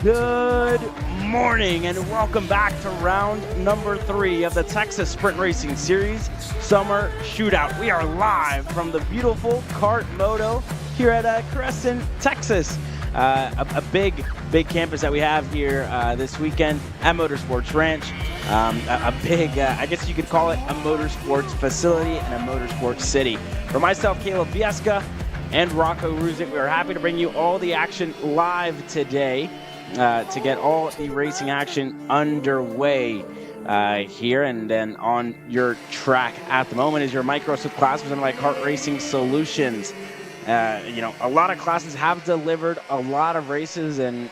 Good morning and welcome back to round number 3 of the Texas Sprint Racing Series Summer Shootout. We are live from the beautiful KartMoto here at Cresson, Texas. A big campus that we have here this weekend at Motorsports Ranch. A big, I guess you could call it a motorsports facility and a motorsports city. For myself, Caleb Biesca, and Rocco Ruzic, we are happy to bring you all the action live today. To get all the racing action underway here, and then on your track at the moment is your Microsoft class presented by Kart Racing Solutions. A lot of classes have delivered a lot of races and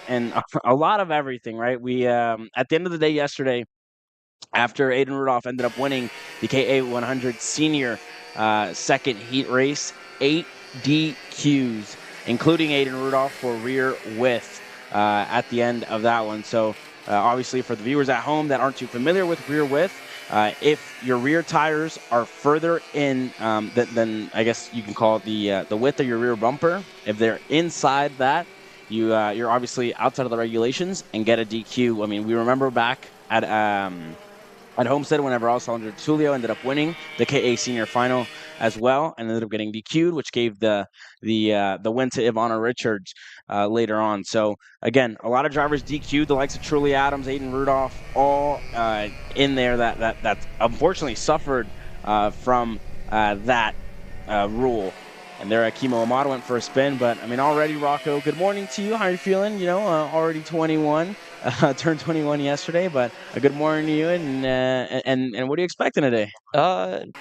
a lot of everything, right? We at the end of the day yesterday, after Aiden Rudolph ended up winning the KA100 Senior second heat race, 8 DQs, including Aiden Rudolph for rear width. At the end of that one. So obviously for the viewers at home that aren't too familiar with rear width, if your rear tires are further in than I guess you can call it the width of your rear bumper, if they're inside that, you're obviously outside of the regulations and get a DQ. I mean, we remember back at Homestead whenever Alessandro Tulio ended up winning the KA Senior final as well, and ended up getting DQ'd, which gave the win to Ivana Richards later on. So again, a lot of drivers DQ'd, the likes of Truly Adams, Aiden Rudolph, all in there that unfortunately suffered from that rule. And there, Kimo Amato went for a spin. But I mean, already, Rocco, good morning to you. How are you feeling? Already 21, turned 21 yesterday. But a good morning to you. And what are you expecting today?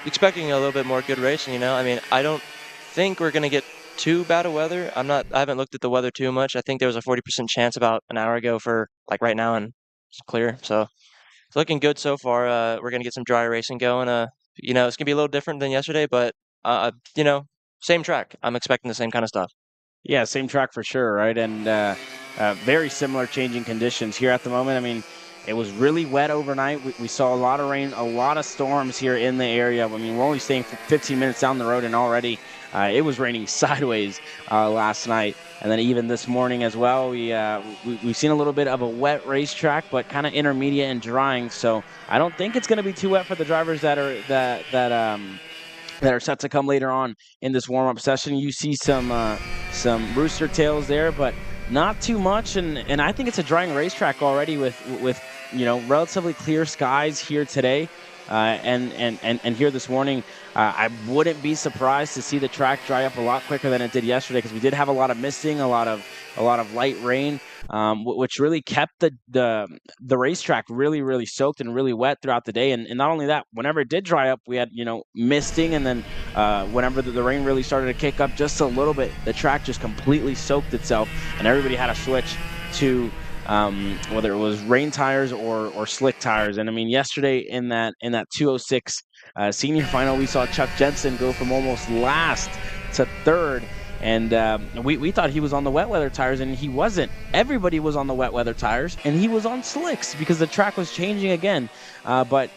Expecting a little bit more good racing. I mean, I don't think we're gonna get too bad of weather. I haven't looked at the weather too much. I think there was a 40% chance about an hour ago for like right now, and it's clear. So it's looking good so far. We're gonna get some dry racing going. It's gonna be a little different than yesterday, but same track. I'm expecting the same kind of stuff. Yeah, same track for sure, right? And very similar changing conditions here at the moment. I mean, it was really wet overnight. We saw a lot of rain, a lot of storms here in the area. I mean, we're only staying 15 minutes down the road, and already it was raining sideways last night. And then even this morning as well, we've seen a little bit of a wet racetrack, but kind of intermediate and drying. So I don't think it's going to be too wet for the drivers that are set to come later on in this warm-up session. You see some rooster tails there, but not too much. And I think it's a drying racetrack already with relatively clear skies here today and here this morning. I wouldn't be surprised to see the track dry up a lot quicker than it did yesterday, because we did have a lot of misting, a lot of light rain, which really kept the racetrack really, really soaked and really wet throughout the day. And not only that, whenever it did dry up, we had misting, and then whenever the rain really started to kick up just a little bit, the track just completely soaked itself, and everybody had to switch to whether it was rain tires or slick tires. And I mean, yesterday in that 206 senior final, we saw Chuck Jensen go from almost last to third. And we thought he was on the wet weather tires, and he wasn't. Everybody was on the wet weather tires, and he was on slicks because the track was changing again. But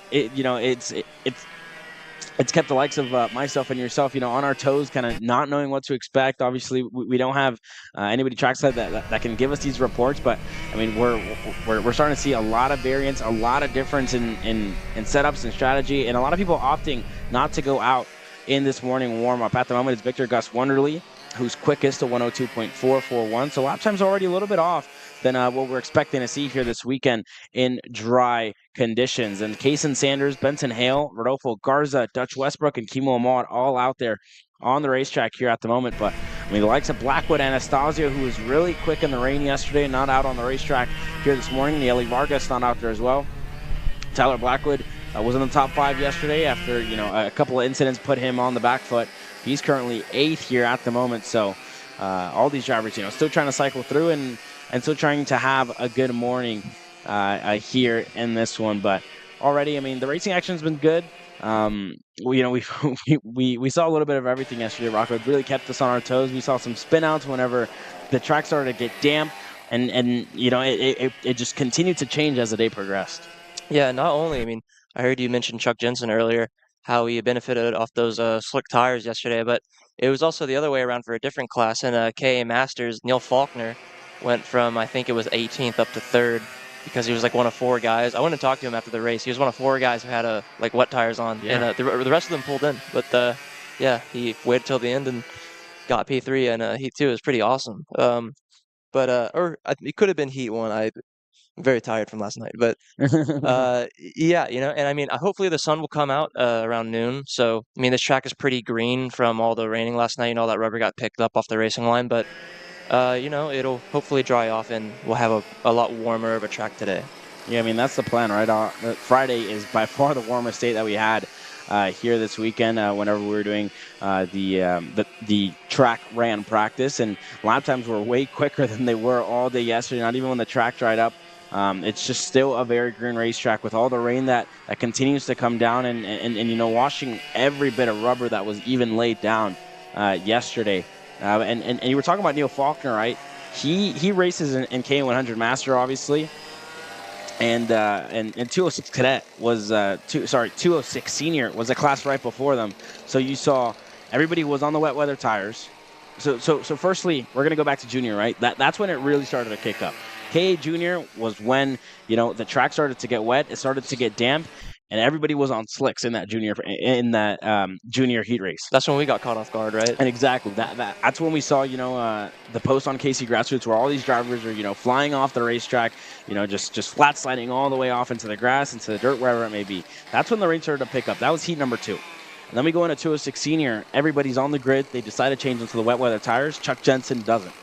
it's kept the likes of myself and yourself, on our toes, kind of not knowing what to expect. Obviously, we don't have anybody trackside that can give us these reports. But I mean, we're starting to see a lot of variance, a lot of difference in setups and strategy, and a lot of people opting not to go out in this morning warm-up. At the moment, it's Victor Gus Wonderly, who's quickest to 102.441. So lap time's already a little bit off than what we're expecting to see here this weekend in dry conditions. And Kason Sanders, Benson Hale, Rodolfo Garza, Dutch Westbrook, and Kimo Ahmad all out there on the racetrack here at the moment. But I mean, the likes of Blackwood Anastasio, who was really quick in the rain yesterday, not out on the racetrack here this morning. Nieli Vargas not out there as well. Tyler Blackwood Was in the top 5 yesterday after, a couple of incidents put him on the back foot. He's currently 8th here at the moment. So all these drivers, still trying to cycle through and still trying to have a good morning here in this one. But already, I mean, the racing action's been good. We saw a little bit of everything yesterday. Rocco really kept us on our toes. We saw some spin outs whenever the track started to get damp, and it just continued to change as the day progressed. Yeah, not only, I mean, I heard you mention Chuck Jensen earlier, how he benefited off those slick tires yesterday, but it was also the other way around for a different class. In KA Masters, Neil Faulkner went from, I think it was 18th up to 3rd because he was like one of 4 guys. I went to talk to him after the race. He was one of 4 guys who had like wet tires on, Yeah. and the rest of them pulled in. But yeah, he waited till the end and got P3 and Heat 2. It was pretty awesome. It could have been Heat 1. I'm very tired from last night, but yeah, and I mean, hopefully the sun will come out around noon. So, I mean, this track is pretty green from all the raining last night. All that rubber got picked up off the racing line, but it'll hopefully dry off and we'll have a lot warmer of a track today. Yeah, I mean, that's the plan, right? Friday is by far the warmest day that we had here this weekend whenever we were doing the track ran practice, and lap times were way quicker than they were all day yesterday, not even when the track dried up. It's just still a very green racetrack with all the rain that continues to come down and washing every bit of rubber that was even laid down yesterday. And you were talking about Neil Faulkner, right? He races in KA100 Master, obviously. And 206 Cadet was 206 Senior was a class right before them. So you saw everybody was on the wet weather tires. So firstly, we're gonna go back to Junior, right? That's when it really started to kick up. KA Junior was when the track started to get wet, it started to get damp, and everybody was on slicks in that junior heat race. That's when we got caught off guard, right? And exactly that's when we saw the post on KC Grassroots where all these drivers are flying off the racetrack, just flat sliding all the way off into the grass, into the dirt, wherever it may be. That's when the rain started to pick up. That was heat number 2. And then we go into 206 Senior. Everybody's on the grid. They decide to change into the wet weather tires. Chuck Jensen doesn't.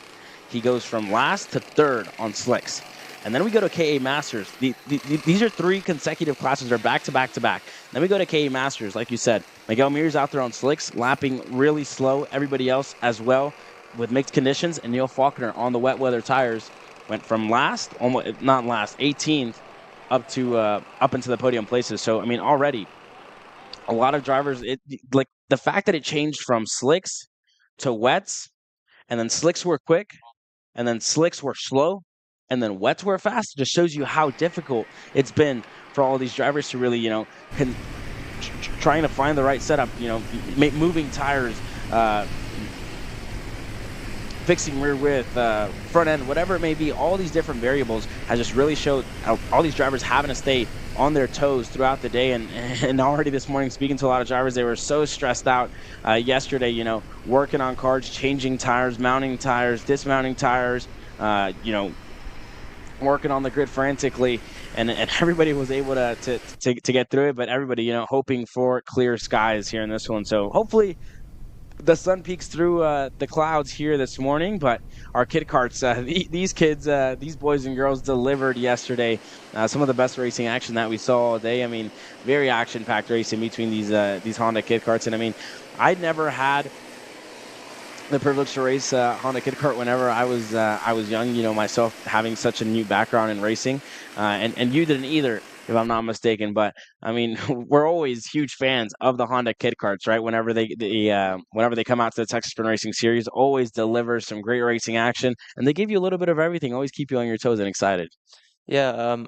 He goes from last to 3rd on slicks. And then we go to KA Masters. These are 3 consecutive classes. They're back to back to back. Then we go to KA Masters, like you said. Miguel Mears out there on slicks, lapping really slow. Everybody else as well with mixed conditions. And Neil Faulkner on the wet weather tires went from 18th up into the podium places. So, I mean, already a lot of drivers, like the fact that it changed from slicks to wets, and then slicks were quick, and then slicks were slow, and then wets were fast. It just shows you how difficult it's been for all these drivers to really, trying to find the right setup, moving tires, fixing rear width, front end, whatever it may be. All these different variables has just really showed how all these drivers having to stay on their toes throughout the day. And already this morning, speaking to a lot of drivers, they were so stressed out yesterday, working on cards, changing tires, mounting tires, dismounting tires, working on the grid frantically, and everybody was able to get through it. But everybody, hoping for clear skies here in this one. So hopefully the sun peeks through the clouds here this morning. But our kid karts, these kids, these boys and girls delivered yesterday. Some of the best racing action that we saw all day. I mean, very action-packed racing between these Honda kid karts. And I mean, I'd never had the privilege to race Honda kid kart whenever I was young. Myself having such a new background in racing, and you didn't either, if I'm not mistaken. But I mean, we're always huge fans of the Honda kid karts, right? Whenever they come out to the Texas Sprint Racing Series, always deliver some great racing action, and they give you a little bit of everything. Always keep you on your toes and excited. Yeah,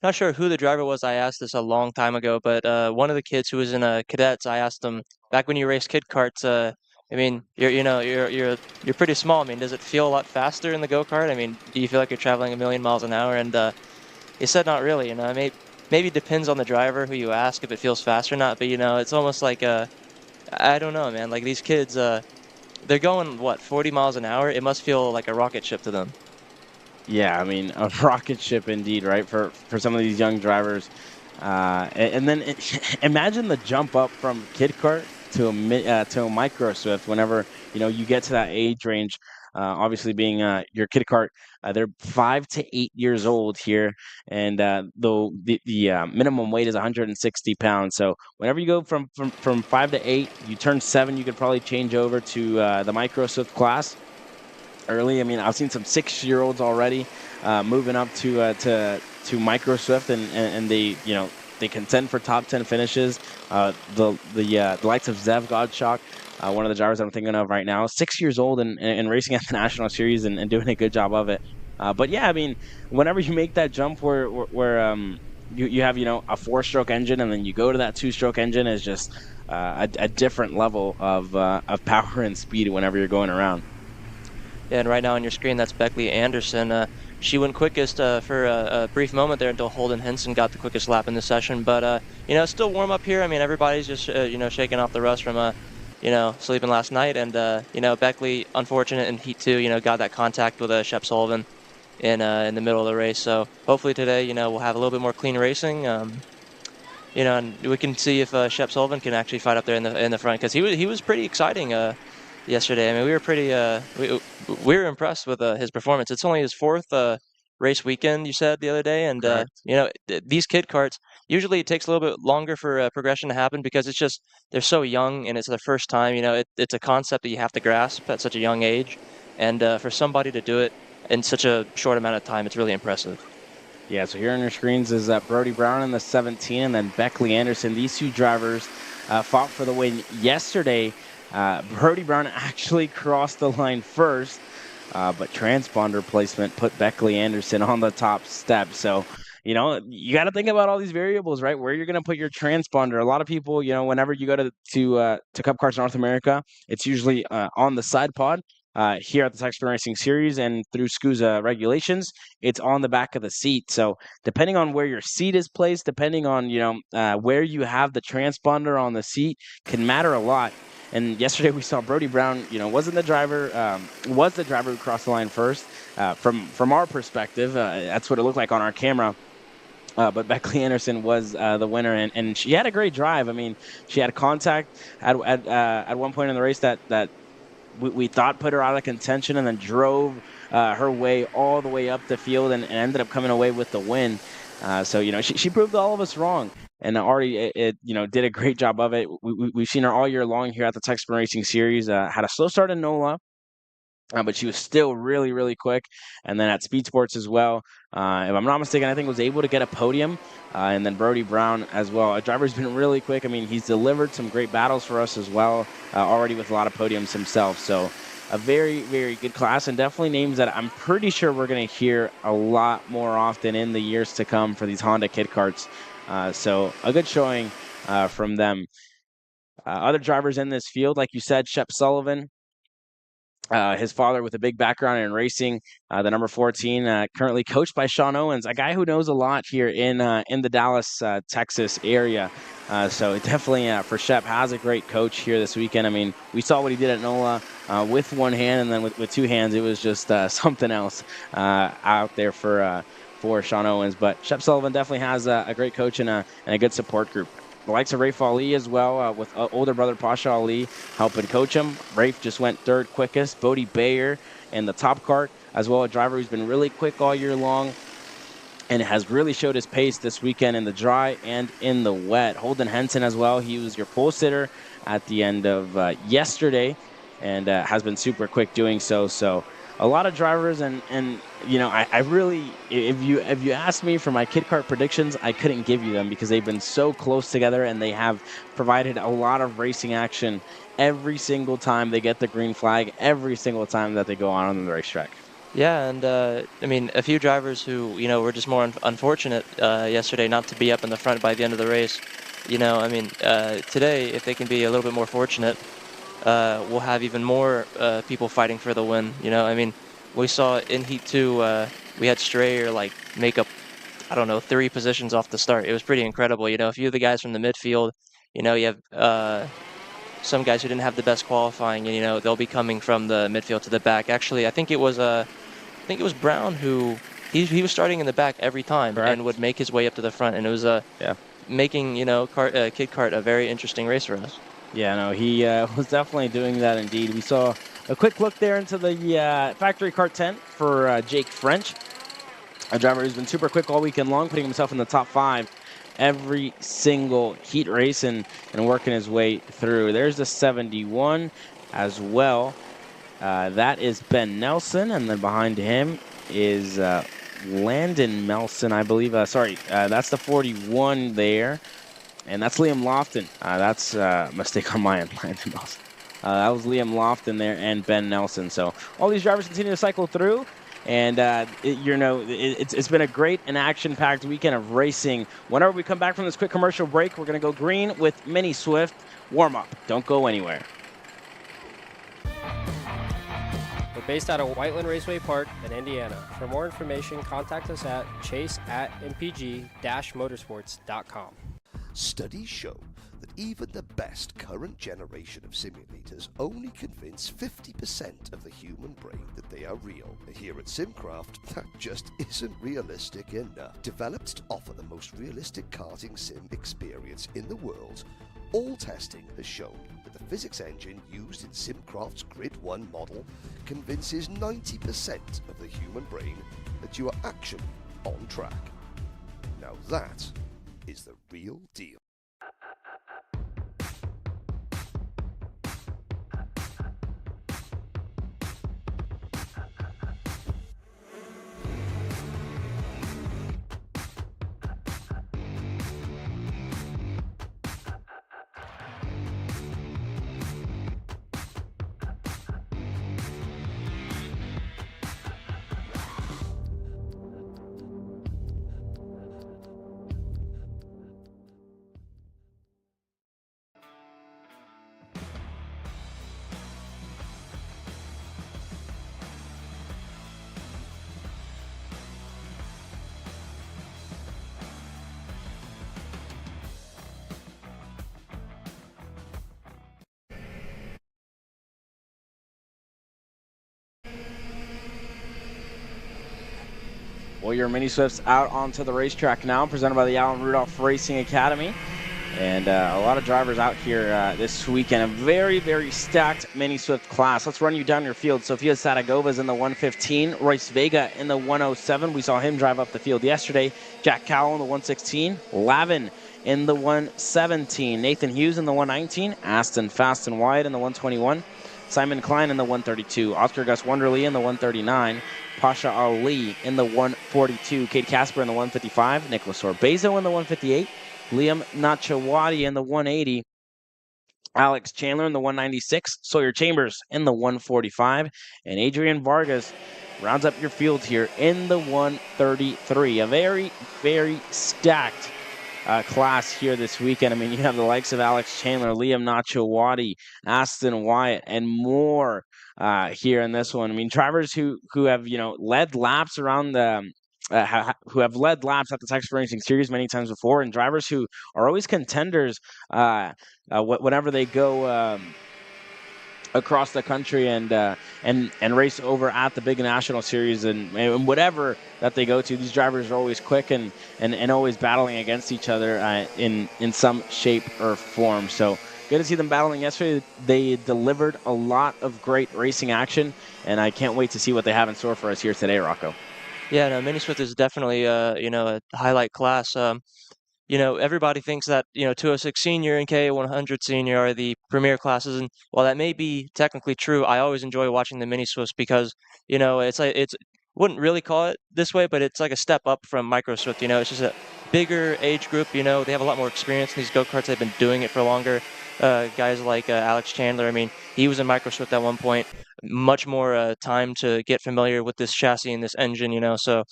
not sure who the driver was. I asked this a long time ago, but one of the kids who was in cadets, I asked him back when you raced kid karts. I mean, you're pretty small. I mean, does it feel a lot faster in the go-kart? I mean, do you feel like you're traveling a million miles an hour? And he said not really. Maybe it depends on the driver who you ask if it feels fast or not. But it's almost like I don't know, man. Like these kids, they're going 40 miles an hour. It must feel like a rocket ship to them. Yeah, I mean, a rocket ship indeed, right? For some of these young drivers, and then imagine the jump up from kid kart to a micro Swift whenever you get to that age range. obviously being your kid kart. They're 5 to 8 years old here, and though the minimum weight is 160 pounds. So whenever you go from 5 to 8, you turn 7, you could probably change over to the Micro Swift class early. I mean, I've seen some 6-year-olds already moving up to Micro Swift, and they they contend for top 10 finishes. The likes of Zev Godshock, one of the drivers I'm thinking of right now, 6 years old and racing at the National Series and doing a good job of it. But yeah, I mean, whenever you make that jump where you have a 4-stroke engine and then you go to that 2-stroke engine, is just a different level of power and speed whenever you're going around. Yeah, and right now on your screen, that's Beckley Anderson. She went quickest for a brief moment there until Holden Henson got the quickest lap in the session. But it's still warm up here. I mean, everybody's just shaking off the rust from sleeping last night. And Beckley, unfortunate in Heat 2, got that contact with Shep Sullivan in the middle of the race. So hopefully today, we'll have a little bit more clean racing. And we can see if Shep Sullivan can actually fight up there in the front, because he was pretty exciting yesterday. I mean, we were pretty we were impressed with his performance. It's only his 4th race weekend, you said the other day, and these kid karts, usually it takes a little bit longer for progression to happen, because it's just they're so young and it's their first time. It's a concept that you have to grasp at such a young age, and for somebody to do it in such a short amount of time, it's really impressive. Yeah, so here on your screens is Brody Brown in the 17, and then Beckley Anderson. These two drivers fought for the win yesterday. Brody Brown actually crossed the line first, but transponder placement put Beckley Anderson on the top step. So, you got to think about all these variables, right? Where you're going to put your transponder. A lot of people, whenever you go to Cup Cars North America, it's usually on the side pod. Here at the Texas Racing Series and through SCUSA regulations, it's on the back of the seat. So depending on where your seat is placed, depending on where you have the transponder on the seat, can matter a lot. And yesterday we saw Brody Brown, was the driver who crossed the line first. From our perspective, that's what it looked like on our camera. But Beckley Anderson was the winner, and she had a great drive. I mean, she had contact at one point in the race that we thought put her out of contention, and then drove her way all the way up the field and ended up coming away with the win. So she proved all of us wrong, and already did a great job of it. We've seen her all year long here at the Texas Racing Series. Had a slow start in NOLA, but she was still really, really quick. And then at Speed Sports as well, if I'm not mistaken, I think was able to get a podium. And then Brody Brown as well. A driver's been really quick. I mean, he's delivered some great battles for us as well, already with a lot of podiums himself. So a very, very good class, and definitely names that I'm pretty sure we're going to hear a lot more often in the years to come for these Honda kid karts. So a good showing from them. Other drivers in this field, like you said, Shep Sullivan, his father with a big background in racing, the number 14, currently coached by Sean Owens, a guy who knows a lot here in the Dallas, Texas area. So definitely for Shep, has a great coach here this weekend. I mean, we saw what he did at NOLA with one hand, and then with two hands, it was just something else out there for Sean Owens. But Shep Sullivan definitely has a great coach and a good support group. The likes of Rafe Ali as well, with older brother Pasha Ali helping coach him. Rafe just went 3rd quickest. Bodie Bayer in the top cart as well, a driver who's been really quick all year long and has really showed his pace this weekend in the dry and in the wet. Holden Henson as well. He was your pole sitter at the end of yesterday and has been super quick doing so. So a lot of drivers, and I really, if you asked me for my kid kart predictions, I couldn't give you them because they've been so close together, and they have provided a lot of racing action every single time they get the green flag, every single time that they go on the racetrack. Yeah, and I mean, a few drivers who were just more unfortunate yesterday not to be up in the front by the end of the race. I mean, today, if they can be a little bit more fortunate, we'll have even more people fighting for the win. I mean, we saw in Heat 2, we had Strayer make up, I don't know, 3 positions off the start. It was pretty incredible. A few of the guys from the midfield, you have some guys who didn't have the best qualifying, and they'll be coming from the midfield to the back. Actually, I think it was Brown who he was starting in the back every time. Correct. And would make his way up to the front, and it was making Kid Kart a very interesting race for us. Yeah, no, he was definitely doing that indeed. We saw A quick look there into the factory kart tent for Jake French, a driver who's been super quick all weekend long, putting himself in the top 5 every single heat race and working his way through. There's the 71 as well. That is Ben Nelson, and then behind him is Landon Melson, I believe. That's the 41 there, and that's Liam Lofton. That's a mistake on my end, Landon Melson. That was Liam Lofton there and Ben Nelson. So all these drivers continue to cycle through. And, it's been a great and action-packed weekend of racing. Whenever we come back from this quick commercial break, we're going to go green with Mini Swift warm-up. Don't go anywhere. We're based out of Whiteland Raceway Park in Indiana. For more information, contact us at chase@mpg-motorsports.com. Studies show that even the best current generation of simulators only convince 50% of the human brain that they are real. Here at Simcraft, that just isn't realistic enough. Developed to offer the most realistic karting sim experience in the world, all testing has shown that the physics engine used in Simcraft's Grid 1 model convinces 90% of the human brain that you are actually on track. Now that is the real deal. Well, your Mini Swifts out onto the racetrack now, presented by the Alan Rudolph Racing Academy. And a lot of drivers out here this weekend. A very, very stacked Mini Swift class. Let's run you down your field. Sofia Saragova's in the 115. Royce Vega in the 107. We saw him drive up the field yesterday. Jack Cowell in the 116. Lavin in the 117. Nathan Hughes in the 119. Aston Fast and Wyatt in the 121. Simon Klein in the 132. Oscar Gus Wonderly in the 139. Pasha Ali in the 142. Cade Casper in the 155. Nicholas Orbezo in the 158. Liam Nachawati in the 180. Alex Chandler in the 196. Sawyer Chambers in the 145. And Adrian Vargas rounds up your field here in the 133. A very, very stacked class here this weekend. I mean, you have the likes of Alex Chandler, Liam Nachawati, Aston Wyatt, and more here in this one. I mean, drivers who have, led laps around the who have led laps at the Texas Racing Series many times before, and drivers who are always contenders whenever they go across the country and race over at the big national series and whatever that they go to. These drivers are always quick and always battling against each other in some shape or form. So good to see them battling yesterday. They delivered a lot of great racing action, and I can't wait to see what they have in store for us here today, Rocco. Yeah, no, Mini Swift is definitely a highlight class. Everybody thinks that 206 Senior and KA100 Senior are the premier classes, and while that may be technically true, I always enjoy watching the Mini Swifts because it's wouldn't really call it this way, but it's like a step up from Micro Swift. It's just a bigger age group. They have a lot more experience in these go-karts. They've been doing it for longer. Guys like Alex Chandler, I mean, he was in Micro Swift at one point. Much more time to get familiar with this chassis and this engine, so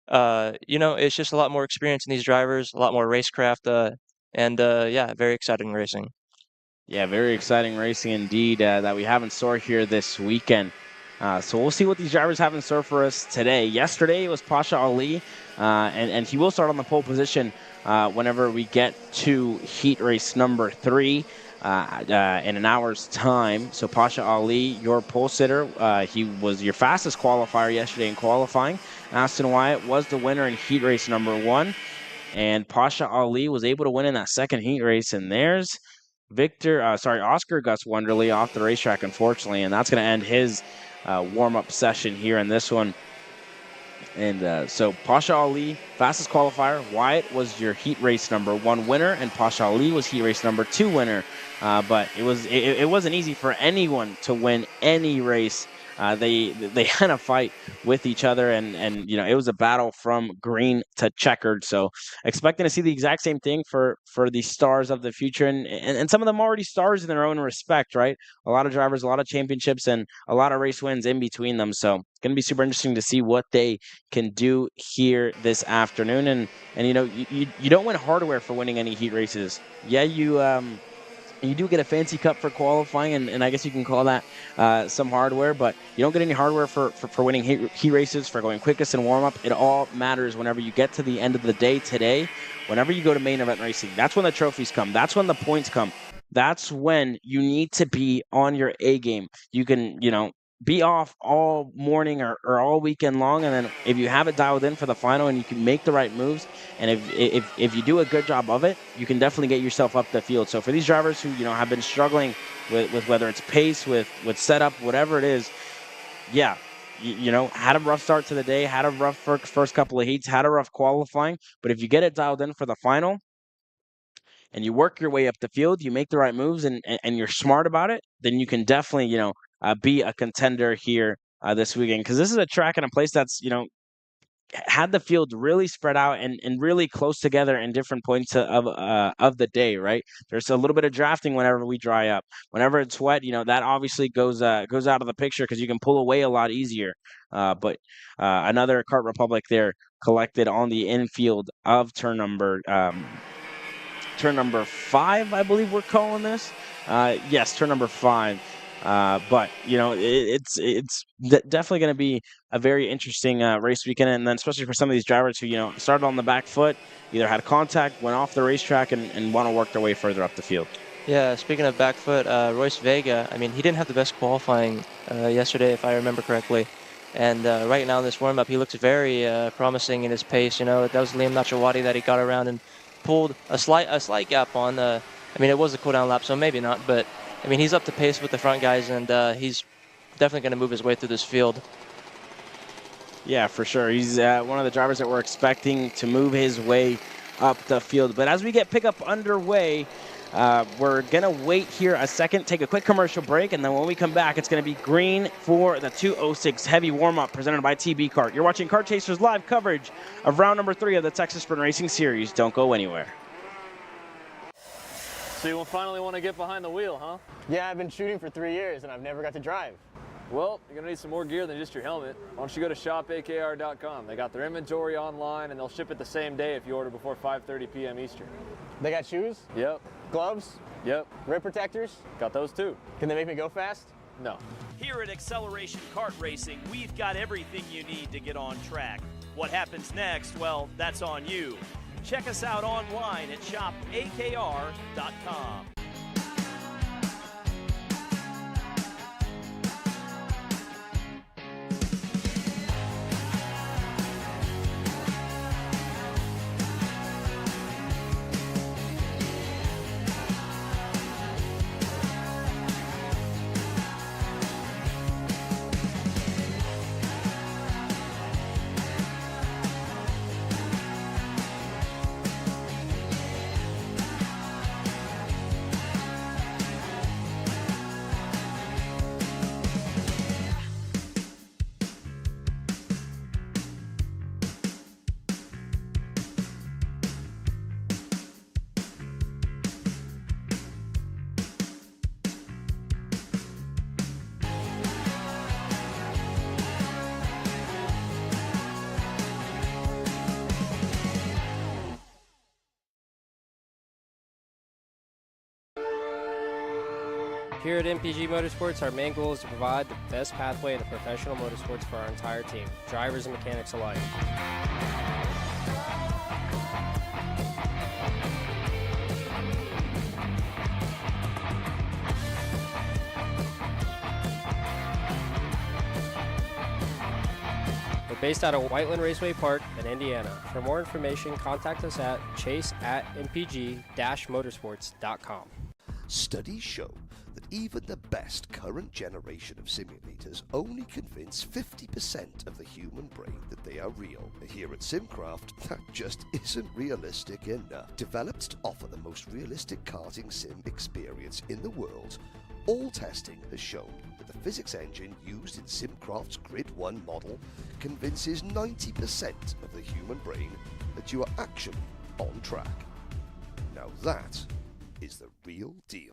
it's just a lot more experience in these drivers, a lot more racecraft, and very exciting racing. Yeah, very exciting racing indeed that we have in store here this weekend. So we'll see what these drivers have in store for us today. Yesterday it was Pasha Ali, and he will start on the pole position whenever we get to heat race number 3 in an hour's time. So Pasha Ali, your pole sitter, he was your fastest qualifier yesterday in qualifying. Aston Wyatt was the winner in heat race number 1, and Pasha Ali was able to win in that second heat race. And there's Oscar Gus Wonderly off the racetrack, unfortunately, and that's going to end his warm-up session here in this one. And so Pasha Ali, fastest qualifier. Wyatt was your heat race number 1 winner, and Pasha Ali was heat race number 2 winner. But it wasn't easy for anyone to win any race. They had a fight with each other, and it was a battle from green to checkered. So expecting to see the exact same thing for the stars of the future, and some of them already stars in their own respect, right? A lot of drivers, a lot of championships, and a lot of race wins in between them. So going to be super interesting to see what they can do here this afternoon. And you don't win hardware for winning any heat races. Yeah, you do get a fancy cup for qualifying, and I guess you can call that some hardware, but you don't get any hardware for winning heat races, for going quickest in warm-up. It all matters whenever you get to the end of the day today. Whenever you go to main event racing, that's when the trophies come. That's when the points come. That's when you need to be on your A game. You can, be off all morning or all weekend long, and then if you have it dialed in for the final and you can make the right moves, and if you do a good job of it, you can definitely get yourself up the field. So for these drivers who have been struggling with whether it's pace, with setup, whatever it is, yeah, had a rough start to the day, had a rough first couple of heats, had a rough qualifying, but if you get it dialed in for the final and you work your way up the field, you make the right moves, and you're smart about it, then you can definitely be a contender here this weekend, because this is a track and a place that's had the field really spread out and really close together in different points of the day, right? There's a little bit of drafting whenever we dry up. Whenever it's wet, that obviously goes out of the picture because you can pull away a lot easier. But another Kart Republic there collected on the infield of turn number 5, I believe we're calling this. Yes, turn number 5. But it's definitely going to be a very interesting race weekend, and then especially for some of these drivers who started on the back foot, either had contact, went off the racetrack, and want to work their way further up the field. Yeah, speaking of back foot, Royce Vega, he didn't have the best qualifying yesterday, if I remember correctly. And right now in this warm-up, he looks very promising in his pace. That was Liam Nachawati that he got around and pulled a slight gap on. It was a cool-down lap, so maybe not, but he's up to pace with the front guys, and he's definitely going to move his way through this field. Yeah, for sure. He's one of the drivers that we're expecting to move his way up the field. But as we get pickup underway, we're going to wait here a second, take a quick commercial break, and then when we come back, it's going to be green for the 206 heavy warm-up presented by TB Kart. You're watching Kart Chasers live coverage of round number 3 of the Texas Sprint Racing Series. Don't go anywhere. So you finally want to get behind the wheel, huh? Yeah, I've been shooting for 3 years and I've never got to drive. Well, you're going to need some more gear than just your helmet. Why don't you go to shopakr.com. They got their inventory online and they'll ship it the same day if you order before 5:30 p.m. Eastern. They got shoes? Yep. Gloves? Yep. Rib protectors? Got those too. Can they make me go fast? No. Here at Acceleration Kart Racing, we've got everything you need to get on track. What happens next? Well, that's on you. Check us out online at shopakr.com. Here at MPG Motorsports, our main goal is to provide the best pathway into professional motorsports for our entire team, drivers and mechanics alike. We're based out of Whiteland Raceway Park in Indiana. For more information, contact us at chase@mpg-motorsports.com. Studies show that even the best current generation of simulators only convince 50% of the human brain that they are real. Here at Simcraft, that just isn't realistic enough. Developed to offer the most realistic karting sim experience in the world, all testing has shown that the physics engine used in Simcraft's Grid 1 model convinces 90% of the human brain that you are actually on track. Now that is the real deal.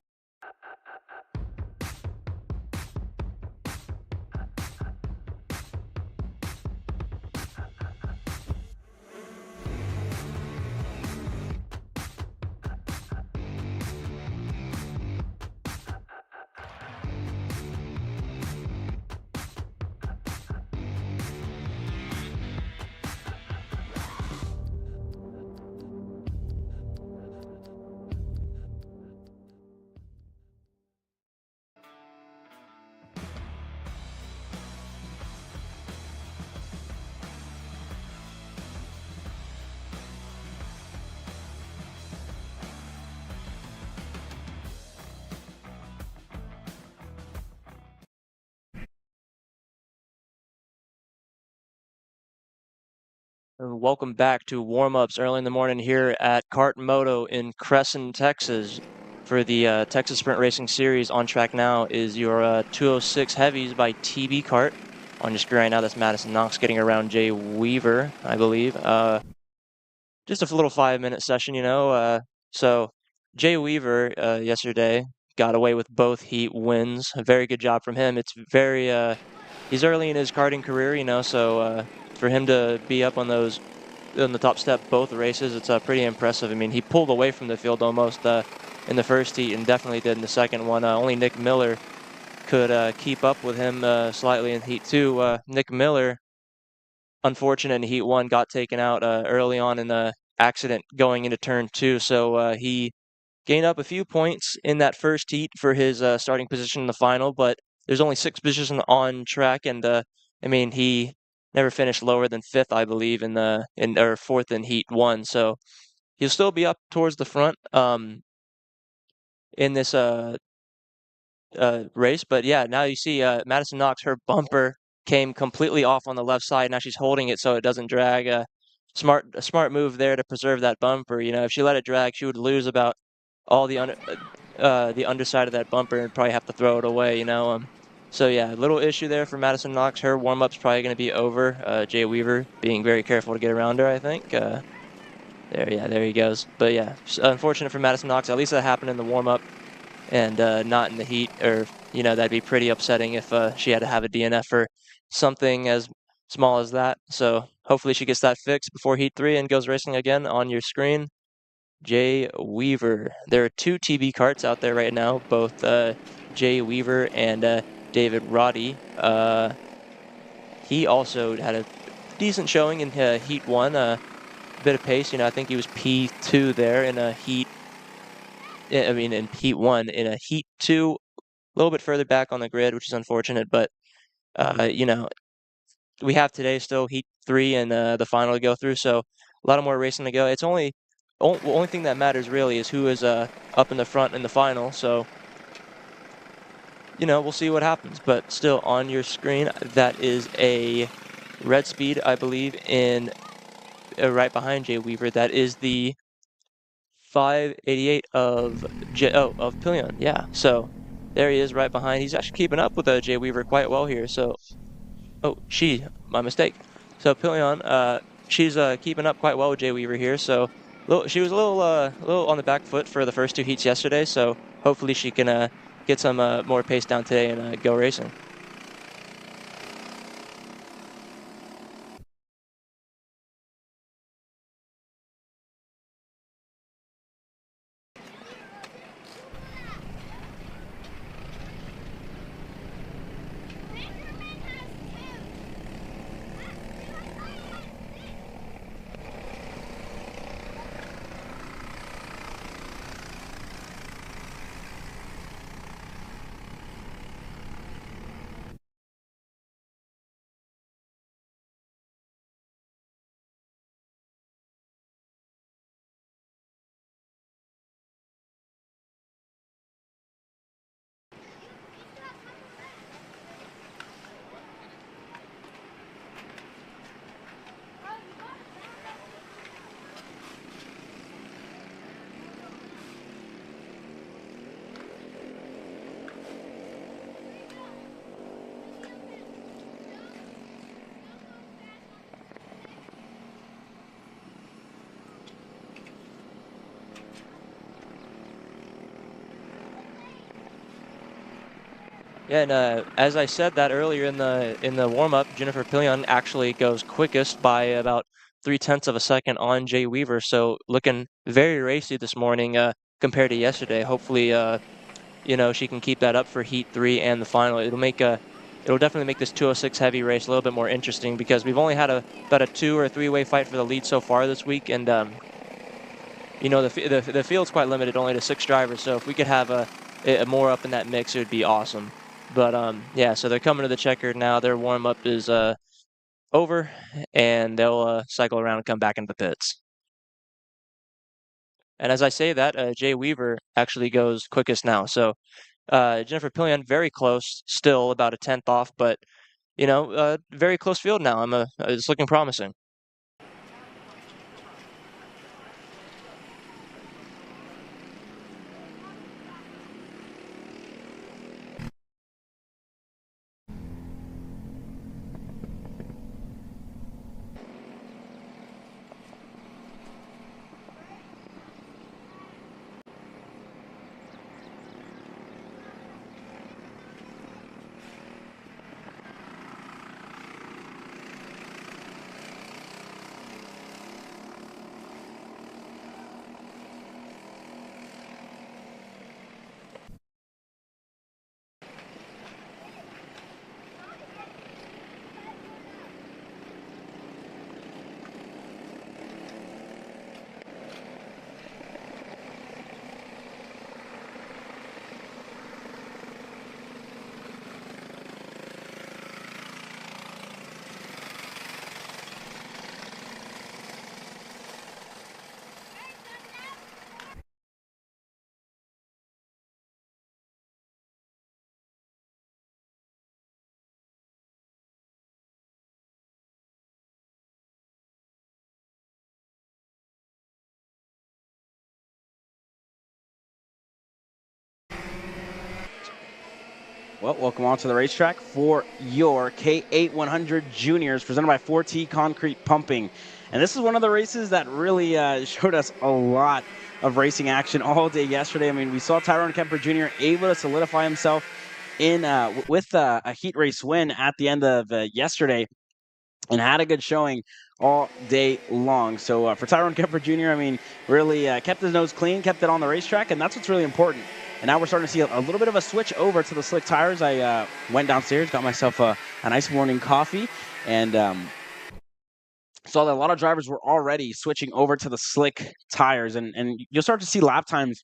Welcome back to warm-ups early in the morning here at KartMoto in Cresson, Texas. For the Texas Sprint Racing Series, on track now is your 206 Heavies by TB Kart. On your screen right now, that's Madison Knox getting around Jay Weaver, I believe. Just a little 5-minute session, you know. So Jay Weaver yesterday got away with both heat wins. A very good job from him. It's very, he's early in his karting career, you know, so for him to be up on those, on the top step both races, it's pretty impressive. I mean, he pulled away from the field almost in the first heat and definitely did in the second one. Only Nick Miller could keep up with him slightly in heat 2. Nick Miller, unfortunate in heat 1, got taken out early on in the accident going into turn 2, so he gained up a few points in that first heat for his starting position in the final, but there's only 6 positions on track, and I mean, he never finished lower than 5th, I believe, or 4th in heat 1, so he'll still be up towards the front in this race. But yeah, now you see Madison Knox, her bumper came completely off on the left side. Now she's holding it so it doesn't drag. A smart move there to preserve that bumper. You know, if she let it drag, she would lose about all the underside of that bumper and probably have to throw it away. You know, so yeah, little issue there for Madison Knox. Her warm-up's probably going to be over. Jay Weaver being very careful to get around her, I think. There he goes. But yeah, unfortunate for Madison Knox. At least that happened in the warm-up and not in the heat, or, you know, that'd be pretty upsetting if she had to have a DNF for something as small as that. So hopefully she gets that fixed before heat 3 and goes racing again. On your screen, Jay Weaver. There are 2 TB karts out there right now, both Jay Weaver and David Roddy. He also had a decent showing in heat 1, a bit of pace. You know, I think he was P2 there in a heat. I mean, in heat 1. In a heat 2, a little bit further back on the grid, which is unfortunate. But you know, we have today still heat 3 and the final to go through, so a lot of more racing to go. It's only thing that matters really is who is up in the front in the final. So, you know, we'll see what happens. But still, on your screen, that is a red speed, I believe, in right behind Jay Weaver. That is the 588 of Pillion. Yeah, so there he is right behind. He's actually keeping up with Jay Weaver quite well here. So, my mistake. So Pillion, she's keeping up quite well with Jay Weaver here. So she was a little on the back foot for the first 2 heats yesterday. So hopefully she can get some more pace down today and go racing. Yeah, and as I said that earlier in the warm-up, Jennifer Pillion actually goes quickest by about 0.3 of a second on Jay Weaver. So looking very racy this morning compared to yesterday. Hopefully, she can keep that up for Heat 3 and the final. It'll definitely make this 206 heavy race a little bit more interesting because we've only had about a 2 or 3-way fight for the lead so far this week, and the field's quite limited, only to 6 drivers. So if we could have a more up in that mix, it would be awesome. But yeah, so they're coming to the checkered now. Their warm up is over, and they'll cycle around and come back into the pits. And as I say that, Jay Weaver actually goes quickest now. So Jennifer Pillion very close, still about a 10th off, but very close field now. It's looking promising. Well, welcome on to the racetrack for your KA100 Juniors, presented by 4T Concrete Pumping. And this is one of the races that really showed us a lot of racing action all day yesterday. I mean, we saw Tyrone Kemper Jr. able to solidify himself in with a heat race win at the end of yesterday, and had a good showing all day long. So for Tyrone Kemper Jr., I mean, really kept his nose clean, kept it on the racetrack, and that's what's really important. And now we're starting to see a little bit of a switch over to the slick tires. I went downstairs, got myself a nice morning coffee, and saw that a lot of drivers were already switching over to the slick tires. And you'll start to see lap times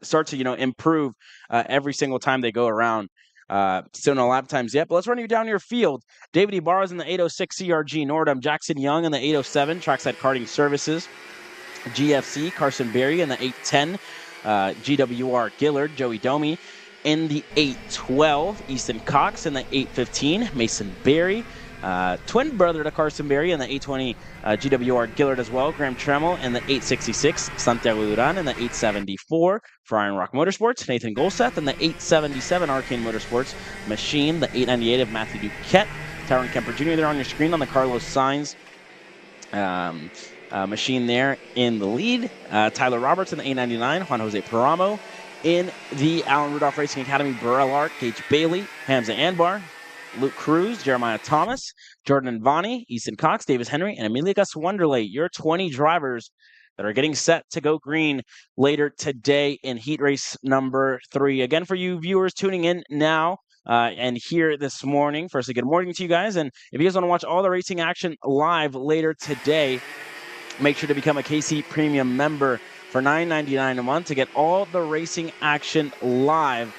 start to, improve every single time they go around. Still no lap times yet, but let's run you down your field. David Ibarra's in the 806 CRG Nordum. Jackson Young in the 807 Trackside Karting Services. GFC Carson Berry in the 810. GWR Gillard, Joey Domi in the 812. Easton Cox in the 815. Mason Berry. Twin brother to Carson Berry in the 820 GWR Gillard as well. Graham Tremmel in the 866. Santiago Duran in the 874 for Iron Rock Motorsports. Nathan Golseth in the 877 Arcane Motorsports Machine. The 898 of Matthew Duquette. Tyrone Kemper Jr. there on your screen on the Carlos Sainz machine there in the lead. Tyler Roberts in the 899. Juan Jose Paramo in the Allen Rudolph Racing Academy. Burrell Lark, Gage Bailey, Hamza Anbar, Luke Cruz, Jeremiah Thomas, Jordan Vani, Easton Cox, Davis Henry, and Amelia Gus Wonderley. Your 20 drivers that are getting set to go green later today in heat race number 3. Again, for you viewers tuning in now and here this morning, firstly, good morning to you guys. And if you guys want to watch all the racing action live later today, make sure to become a KC Premium member for $9.99 a month to get all the racing action live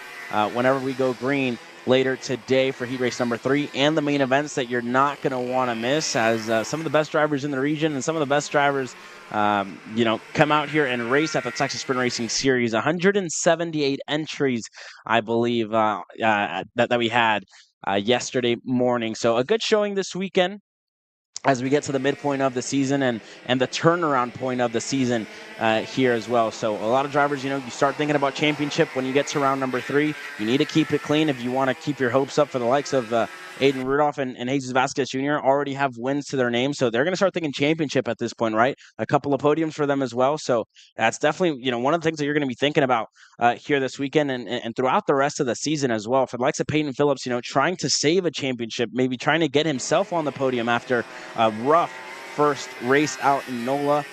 whenever we go green later today for heat race number 3 and the main events that you're not going to want to miss, as some of the best drivers in the region and some of the best drivers come out here and race at the Texas Sprint Racing Series. 178 entries, I believe, that we had yesterday morning. So a good showing this weekend as we get to the midpoint of the season and the turnaround point of the season here as well. So a lot of drivers, you start thinking about championship when you get to round number 3. You need to keep it clean if you want to keep your hopes up for the likes of Aiden Rudolph and Jesus Vasquez Jr. already have wins to their name. So they're going to start thinking championship at this point, right? A couple of podiums for them as well. So that's definitely, one of the things that you're going to be thinking about here this weekend and throughout the rest of the season as well. For the likes of Peyton Phillips, trying to save a championship, maybe trying to get himself on the podium after a rough first race out in NOLA.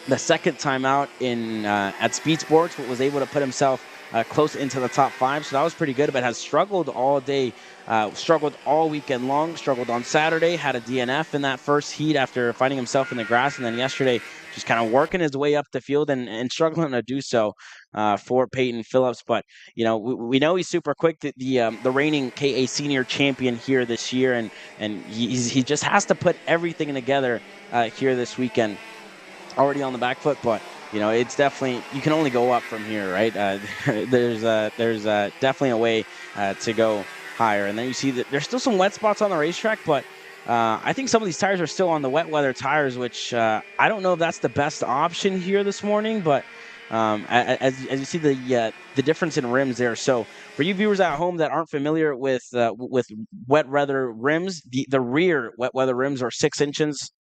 The second time out at Speed Sports, was able to put himself close into the top 5, so that was pretty good, but has struggled all day, struggled all weekend long, struggled on Saturday, had a DNF in that first heat after finding himself in the grass, and then yesterday just kind of working his way up the field and struggling to do so for Peyton Phillips. But, we know he's super quick, the reigning KA Senior champion here this year, and he just has to put everything together here this weekend. Already on the back foot, but it's definitely, you can only go up from here, right? There's definitely a way to go higher. And then you see that there's still some wet spots on the racetrack, but I think some of these tires are still on the wet weather tires, which I don't know if that's the best option here this morning, but as you see the difference in rims there. So for you viewers at home that aren't familiar with wet weather rims, the rear wet weather rims are 6 inches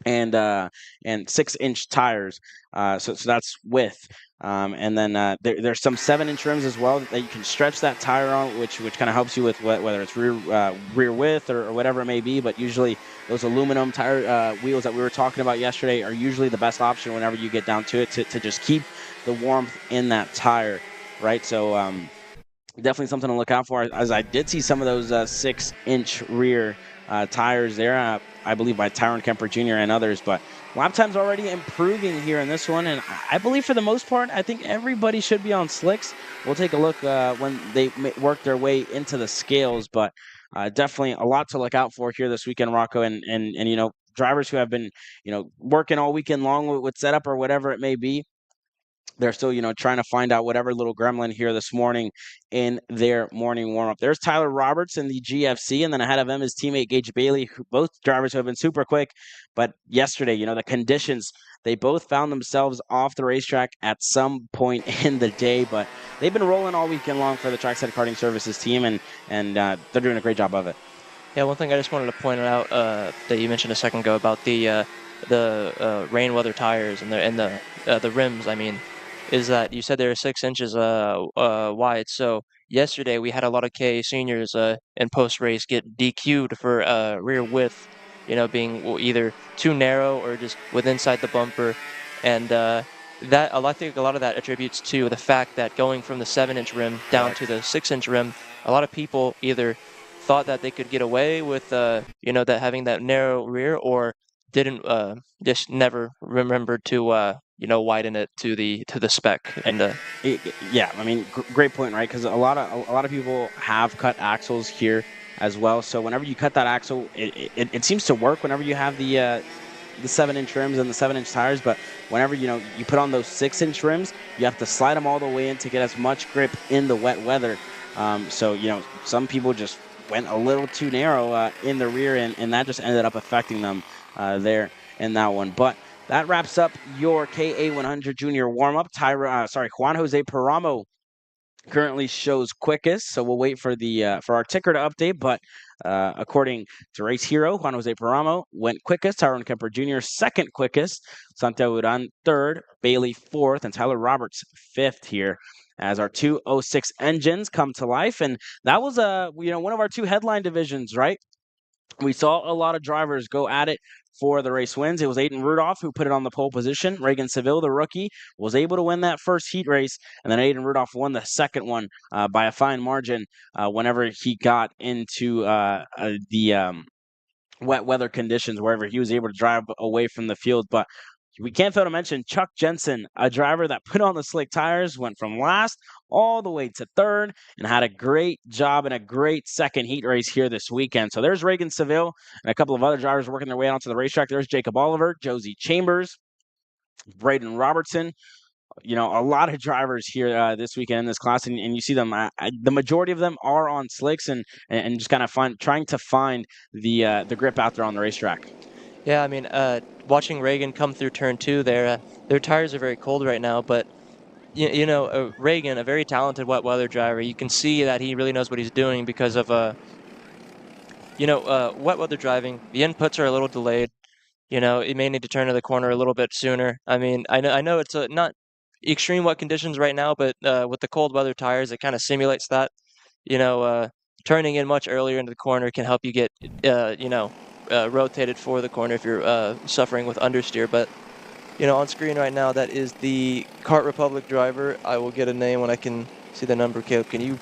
and 6-inch tires, so that's width, and then there's some 7-inch rims as well that you can stretch that tire on, which kind of helps you with whether it's rear width or whatever it may be. But usually those aluminum tire wheels that we were talking about yesterday are usually the best option whenever you get down to it, to just keep the warmth in that tire, right? So definitely something to look out for, as I did see some of those 6-inch rear tires there, I believe by Tyron Kemper Jr. and others. But lap time's already improving here in this one, and I believe for the most part, I think everybody should be on slicks. We'll take a look when they work their way into the scales, but definitely a lot to look out for here this weekend, Rocco, and drivers who have been working all weekend long with setup or whatever it may be. They're still, trying to find out whatever little gremlin here this morning in their morning warm-up. There's Tyler Roberts in the GFC, and then ahead of him is teammate Gage Bailey, both drivers who have been super quick. But yesterday, the conditions, they both found themselves off the racetrack at some point in the day, but they've been rolling all weekend long for the Trackside Karting Services team, and they're doing a great job of it. Yeah, one thing I just wanted to point out that you mentioned a second ago about the rain weather tires and the rims, is that you said they were 6 inches wide. So yesterday we had a lot of KA seniors in post-race get DQ'd for rear width, being either too narrow or just with inside the bumper. And I think a lot of that attributes to the fact that going from the 7-inch rim down to the 6-inch rim, a lot of people either thought that they could get away with that having that narrow rear, or didn't just never remembered to widen it to the spec. And yeah, great point, right? Because a lot of people have cut axles here as well. So whenever you cut that axle, it seems to work whenever you have the 7-inch rims and the 7-inch tires. But whenever you put on those 6-inch rims, you have to slide them all the way in to get as much grip in the wet weather. So some people just went a little too narrow in the rear, and that just ended up affecting them there in that one. But that wraps up your KA100 Junior warm-up. Juan Jose Paramo currently shows quickest, so we'll wait for our ticker to update. But according to Race Hero, Juan Jose Paramo went quickest, Tyron Kemper Jr. second quickest, Santiago Uran third, Bailey fourth, and Tyler Roberts fifth here, as our 206 engines come to life. And that was one of our two headline divisions, right? We saw a lot of drivers go at it for the race wins. It was Aiden Rudolph who put it on the pole position. Reagan Seville, the rookie, was able to win that first heat race, and then Aiden Rudolph won the second one by a fine margin whenever he got into the wet weather conditions, wherever he was able to drive away from the field. But we can't fail to mention Chuck Jensen, a driver that put on the slick tires, went from last all the way to third, and had a great job and a great second heat race here this weekend. So there's Reagan Seville and a couple of other drivers working their way onto the racetrack. There's Jacob Oliver, Josie Chambers, Braden Robertson. A lot of drivers here this weekend in this class, and you see them. The majority of them are on slicks and just kind of trying to find the grip out there on the racetrack. Yeah, I mean, watching Reagan come through turn 2 there, their tires are very cold right now, but Reagan, a very talented wet weather driver, you can see that he really knows what he's doing because of wet weather driving. The inputs are a little delayed. It may need to turn to the corner a little bit sooner. I mean, I know it's not extreme wet conditions right now, but with the cold weather tires, it kind of simulates that. You know, turning in much earlier into the corner can help you get, rotated for the corner if you're suffering with understeer. But on screen right now, that is the Kart Republic driver. I will get a name when I can see the number. Caleb, can you?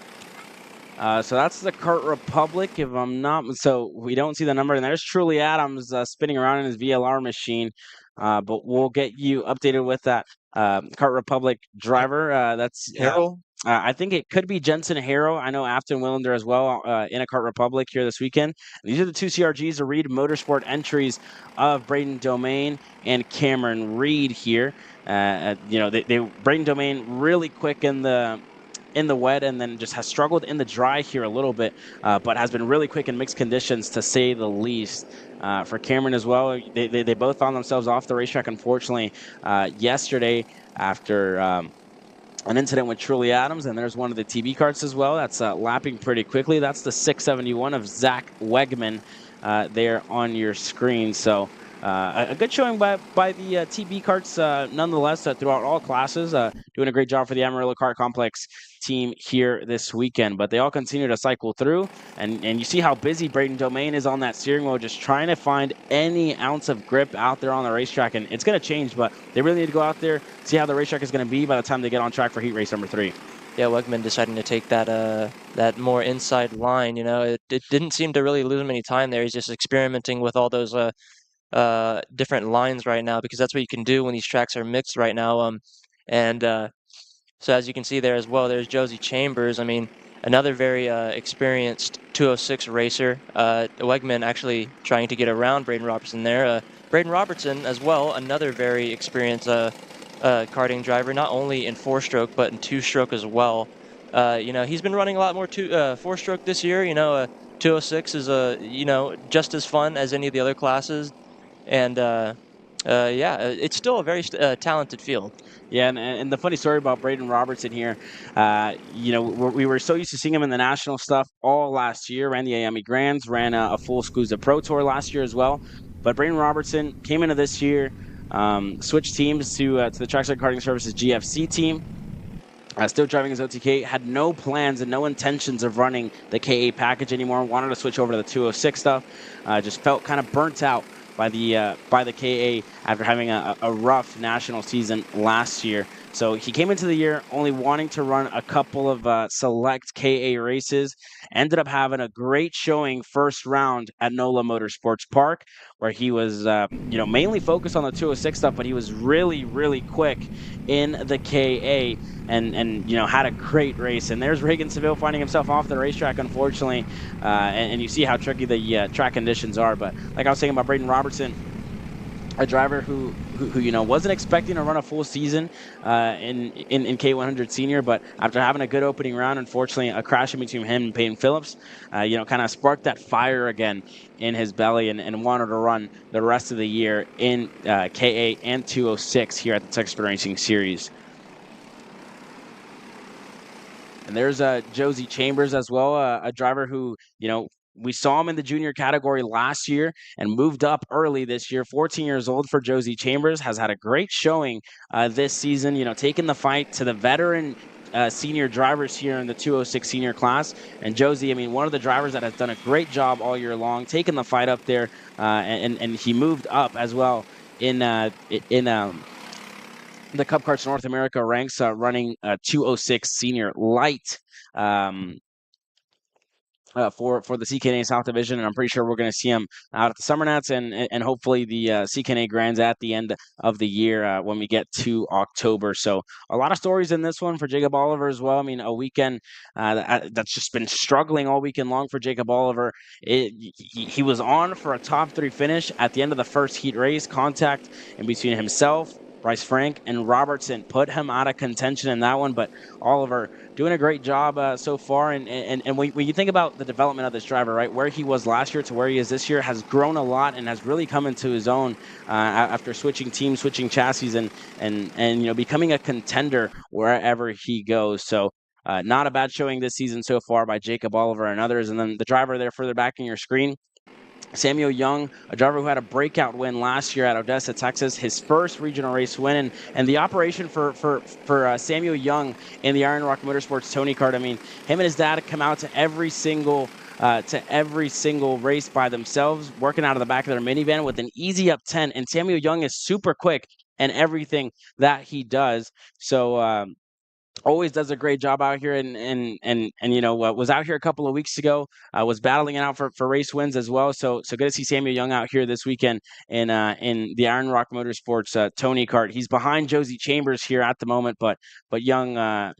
So that's the Kart Republic, if I'm not. So we don't see the number, and there's Truly Adams spinning around in his VLR machine. But we'll get you updated with that Kart Republic driver. That's Harold? I think it could be Jensen Harrow. I know Afton Willender as well in a Kart Republic here this weekend. These are the two CRGs, the Reed Motorsport entries of Braden Domain and Cameron Reed here. Braden Domain really quick in the wet, and then just has struggled in the dry here a little bit, but has been really quick in mixed conditions, to say the least. For Cameron as well, they both found themselves off the racetrack, unfortunately, yesterday after an incident with Truly Adams, and there's one of the TB carts as well. That's lapping pretty quickly. That's the 671 of Zach Wegman there on your screen. So a good showing by the TB carts nonetheless throughout all classes. Doing a great job for the Amarillo Kart Complex team here this weekend. But they all continue to cycle through, and you see how busy Braden Domain is on that steering wheel, just trying to find any ounce of grip out there on the racetrack. And it's going to change, but they really need to go out there, see how the racetrack is going to be by the time they get on track for heat race number 3. Yeah, Wegman deciding to take that more inside line. It didn't seem to really lose him any time there. He's just experimenting with all those different lines right now, because that's what you can do when these tracks are mixed right now. So as you can see there as well, there's Josie Chambers. I mean, another very experienced 206 racer. Wegman actually trying to get around Braden Robertson there. Braden Robertson as well, another very experienced karting driver, not only in 4-stroke but in 2-stroke as well. He's been running a lot more 4-stroke this year. 206 is just as fun as any of the other classes, and it's still a very talented field. Yeah, and the funny story about Braden Robertson here, we were so used to seeing him in the national stuff all last year. Ran the AME Grands, ran a full SCUSA Pro Tour last year as well. But Braden Robertson came into this year, switched teams to the Trackside Karting Services GFC team. Still driving his OTK, had no plans and no intentions of running the KA package anymore. Wanted to switch over to the 206 stuff. Just felt kind of burnt out by the KA after having a rough national season last year. So he came into the year only wanting to run a couple of select KA races. Ended up having a great showing first round at NOLA Motorsports Park, where he was mainly focused on the 206 stuff, but he was really, really quick in the KA and had a great race. And there's Reagan Seville finding himself off the racetrack, unfortunately, and you see how tricky the track conditions are. But like I was saying about Braden Robertson, a driver who wasn't expecting to run a full season in KA100 Senior, but after having a good opening round, unfortunately, a crash in between him and Peyton Phillips, kind of sparked that fire again in his belly, and wanted to run the rest of the year in KA and 206 here at the Texas Sprint Racing Series. And there's Josie Chambers as well, a driver who, we saw him in the junior category last year and moved up early this year. 14 years old for Josie Chambers, has had a great showing this season, taking the fight to the veteran senior drivers here in the 206 senior class. And Josie, one of the drivers that has done a great job all year long, taking the fight up there, and he moved up as well in the Cup Karts North America ranks, running 206 senior light for the CKNA South Division, and I'm pretty sure we're going to see him out at the Summer Nats and hopefully the CKNA Grands at the end of the year when we get to October. So a lot of stories in this one for Jacob Oliver as well. A weekend that's just been struggling all weekend long for Jacob Oliver. He was on for a top 3 finish at the end of the first heat race. Contact in between himself Bryce Frank and Robertson put him out of contention in that one, but Oliver doing a great job so far. And when you think about the development of this driver, right, where he was last year to where he is this year has grown a lot and has really come into his own after switching teams, switching chassis, and becoming a contender wherever he goes. So not a bad showing this season so far by Jacob Oliver and others. And then the driver there further back in your screen, Samuel Young, a driver who had a breakout win last year at Odessa, Texas, his first regional race win. And the operation for Samuel Young in the Iron Rock Motorsports Tony Kart, I mean, him and his dad come out to every single race by themselves, working out of the back of their minivan with an easy up 10. And Samuel Young is super quick in everything that he does. So always does a great job out here, and was out here a couple of weeks ago, was battling it out for race wins as well. So good to see Samuel Young out here this weekend in the Iron Rock Motorsports Tony Kart. He's behind Josie Chambers here at the moment, but Young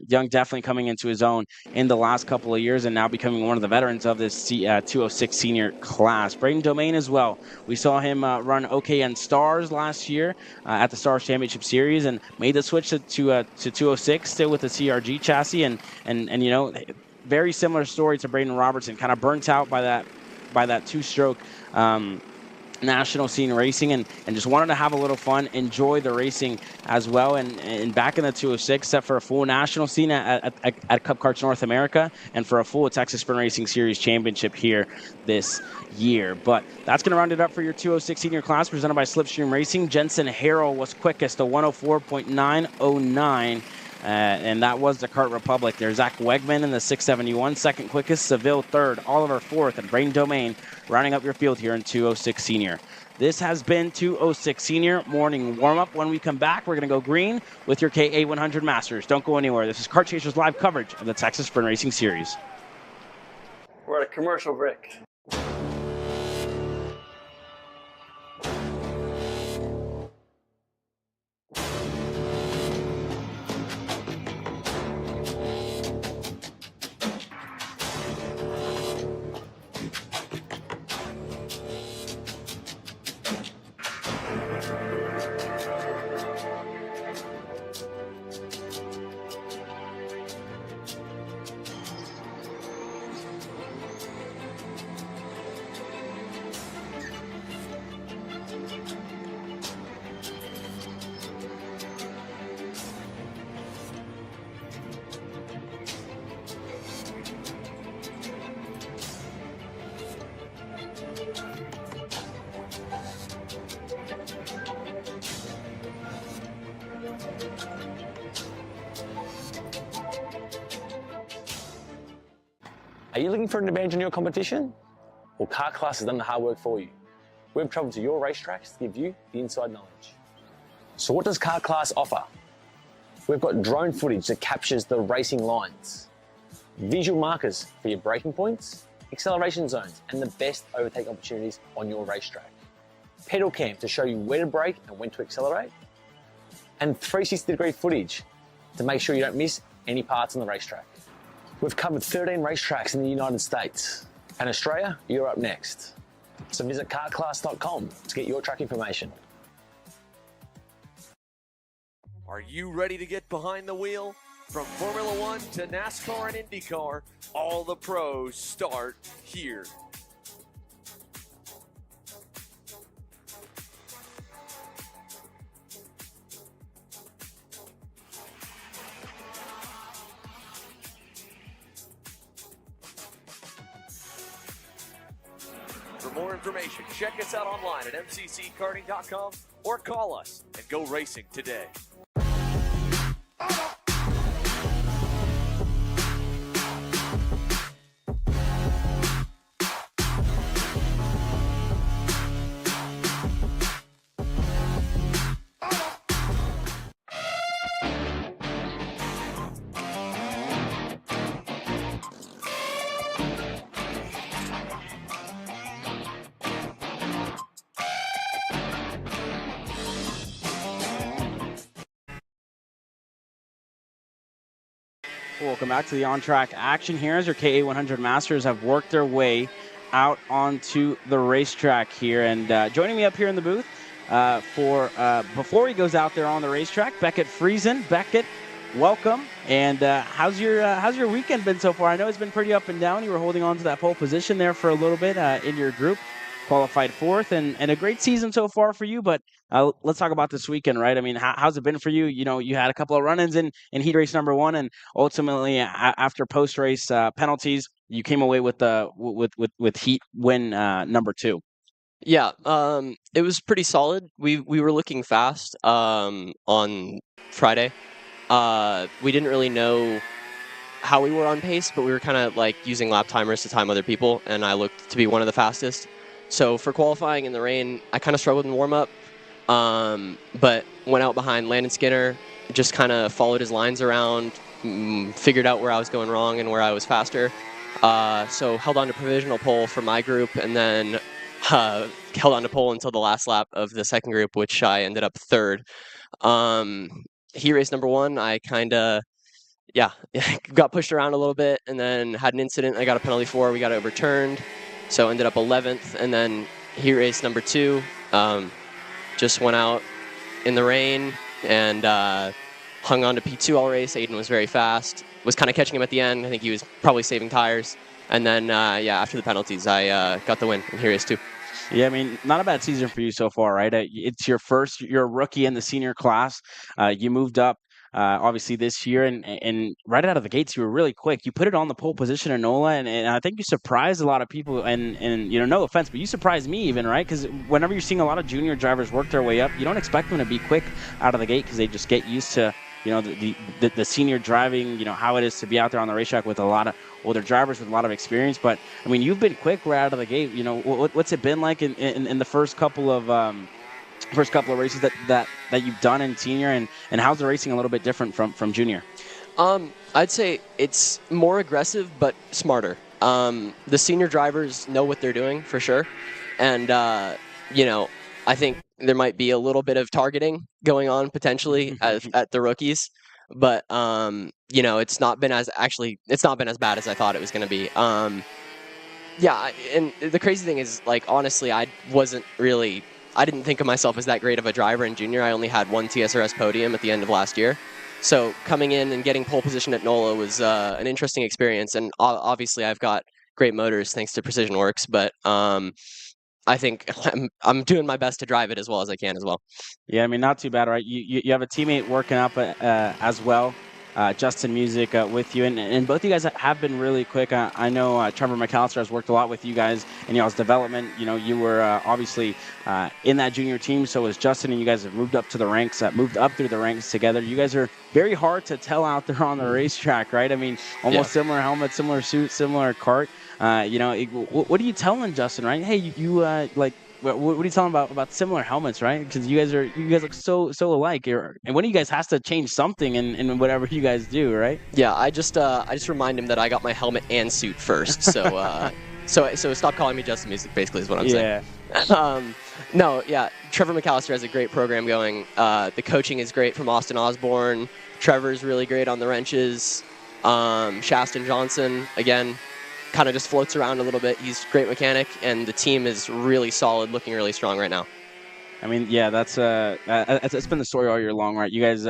definitely coming into his own in the last couple of years and now becoming one of the veterans of this 206 senior class. Braden Domain as well. We saw him run OKN Stars last year at the Stars Championship Series and made the switch to 206, still with the CRG chassis, and very similar story to Braden Robertson, kind of burnt out by that two-stroke national scene racing, and just wanted to have a little fun, enjoy the racing as well, and back in the 206, set for a full national scene at Cup Karts North America and for a full Texas Sprint Racing Series championship here this year. But that's going to round it up for your 206 senior class presented by Slipstream Racing. Jensen Harrell was quickest, a 104.909. And that was the Kart Republic. There's Zach Wegman in the 671, second quickest, Seville third, Oliver fourth, and Braden Domain rounding up your field here in 206 Senior. This has been 206 Senior morning warm-up. When we come back, we're going to go green with your KA100 Masters. Don't go anywhere. This is Kart Chasers live coverage of the Texas Sprint Racing Series. We're at a commercial break. Are you looking for an advantage in your competition? Well, Car Class has done the hard work for you. We've traveled to your racetracks to give you the inside knowledge. So what does Car Class offer? We've got drone footage that captures the racing lines, visual markers for your braking points, acceleration zones, and the best overtake opportunities on your racetrack, pedal cam to show you where to brake and when to accelerate, and 360-degree footage to make sure you don't miss any parts on the racetrack. We've covered 13 racetracks in the United States, and Australia, you're up next. So visit kartclass.com to get your track information. Are you ready to get behind the wheel? From Formula One to NASCAR and IndyCar, all the pros start here. For more information, check us out online at mcckarting.com or call us and go racing today. Welcome back to the on-track action here as your KA100 Masters have worked their way out onto the racetrack here. And joining me up here in the booth before he goes out there on the racetrack. Beckett Friesen. Beckett, welcome. And how's your weekend been so far? I know it's been pretty up and down. You were holding on to that pole position there for a little bit in your group, qualified fourth, and a great season so far for you. But let's talk about this weekend, right? I mean, how's it been for you? You know, you had a couple of run-ins in heat race number 1, and ultimately after post-race penalties, you came away with heat win number 2. Yeah, it was pretty solid. We were looking fast on Friday. We didn't really know how we were on pace, but we were kind of like using lap timers to time other people, and I looked to be one of the fastest. So for qualifying in the rain, I kind of struggled in warm-up, but went out behind Landon Skinner, just kind of followed his lines around, figured out where I was going wrong and where I was faster. So held on to provisional pole for my group, and then held on to pole until the last lap of the second group, which I ended up third. Heat race number 1, I kind of, got pushed around a little bit and then had an incident I got a penalty for. We got overturned, so ended up 11th. And then heat race number 2, just went out in the rain and hung on to P2 all race. Aiden was very fast, was kind of catching him at the end. I think he was probably saving tires. And then, after the penalties, I got the win in heat race 2. Yeah, I mean, not a bad season for you so far, right? It's you're a rookie in the senior class. You moved up, obviously, this year, and right out of the gates, you were really quick. You put it on the pole position in NOLA, and I think you surprised a lot of people, and you know, no offense, but you surprised me even, right? Because whenever you're seeing a lot of junior drivers work their way up, you don't expect them to be quick out of the gate because they just get used to, you know, the senior driving, you know, how it is to be out there on the racetrack with a lot of older drivers with a lot of experience. But I mean, you've been quick right out of the gate. You know, what's it been like in the first couple of races that you've done in senior, and how's the racing a little bit different from junior? I'd say it's more aggressive but smarter. The senior drivers know what they're doing for sure, and you know, I think there might be a little bit of targeting going on potentially at the rookies, but you know, it's not been as bad as I thought it was going to be. Yeah, and the crazy thing is, like, honestly, I didn't think of myself as that great of a driver in junior. I only had 1 TSRS podium at the end of last year. So coming in and getting pole position at NOLA was an interesting experience, and obviously I've got great motors thanks to Precision Works, but I think I'm doing my best to drive it as well as I can as well. Yeah, I mean, not too bad, right? You have a teammate working up as well, Justin Music with you, and both you guys have been really quick. I know Trevor McAllister has worked a lot with you guys in y'all's development. You know, you were obviously in that junior team, so was Justin, and you guys have moved up to the ranks, moved up through the ranks together. You guys are very hard to tell out there on the racetrack, right? I mean, almost similar helmet, similar suit, similar kart. You know, what are you telling Justin, right? Hey, you like, what are you telling about similar helmets, right? Because you guys look so alike. And one of you guys has to change something in whatever you guys do, right? Yeah, I just remind him that I got my helmet and suit first. So so stop calling me Justin Music, basically, is what I'm saying. No, yeah, Trevor McAllister has a great program going. The coaching is great from Austin Osborne. Trevor's really great on the wrenches. Shaston Johnson, again, kind of just floats around a little bit. He's a great mechanic, and the team is really solid, looking really strong right now. I mean, yeah, that's been the story all year long, right? You guys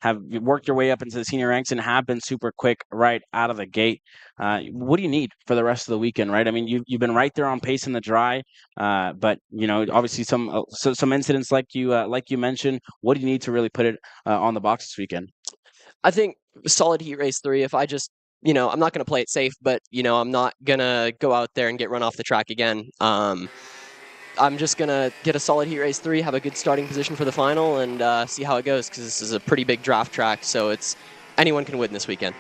have worked your way up into the senior ranks and have been super quick right out of the gate. What do you need for the rest of the weekend, right? I mean, you've been right there on pace in the dry, but you know, obviously some incidents like you mentioned. What do you need to really put it on the box this weekend? I think solid heat race 3. If I just, you know, I'm not going to play it safe, but, you know, I'm not going to go out there and get run off the track again. I'm just going to get a solid heat race 3, have a good starting position for the final, and see how it goes, because this is a pretty big draft track, so anyone can win this weekend.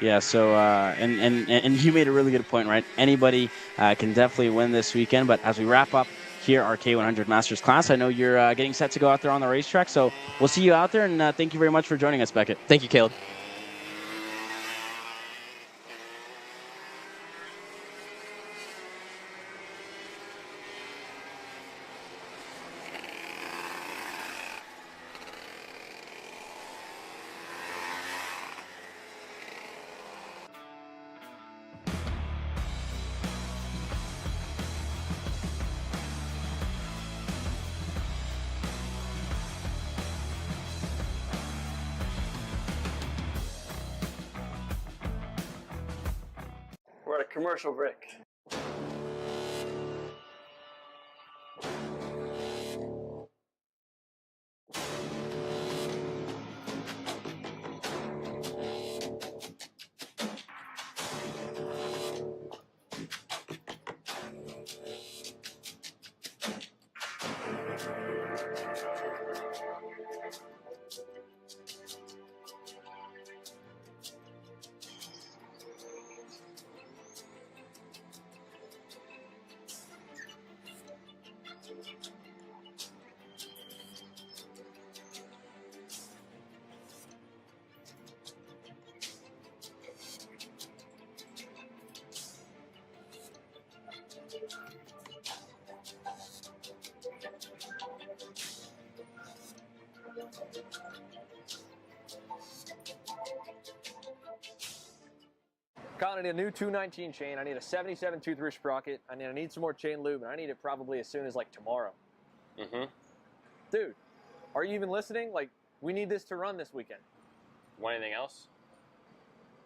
Yeah, so, and you made a really good point, right? Anybody can definitely win this weekend, but as we wrap up here, our KA100 Masters class, I know you're getting set to go out there on the racetrack, so we'll see you out there, and thank you very much for joining us, Beckett. Thank you, Caleb. We're at a commercial brick. I need a new 219 chain. I need a 77 tooth wrist sprocket. I need some more chain lube, and I need it probably as soon as like tomorrow. Dude, are you even listening? Like, we need this to run this weekend. Want anything else?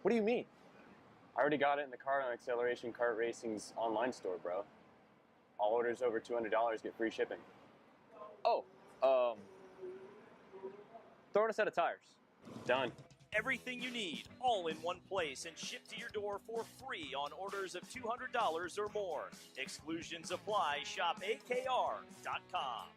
What do you mean? I already got it in the Kart on Acceleration Kart Racing's online store, bro. All orders over $200 get free shipping. Oh, throw in a set of tires. Done. Everything you need, all in one place and shipped to your door for free on orders of $200 or more. Exclusions apply. Shop AKR.com.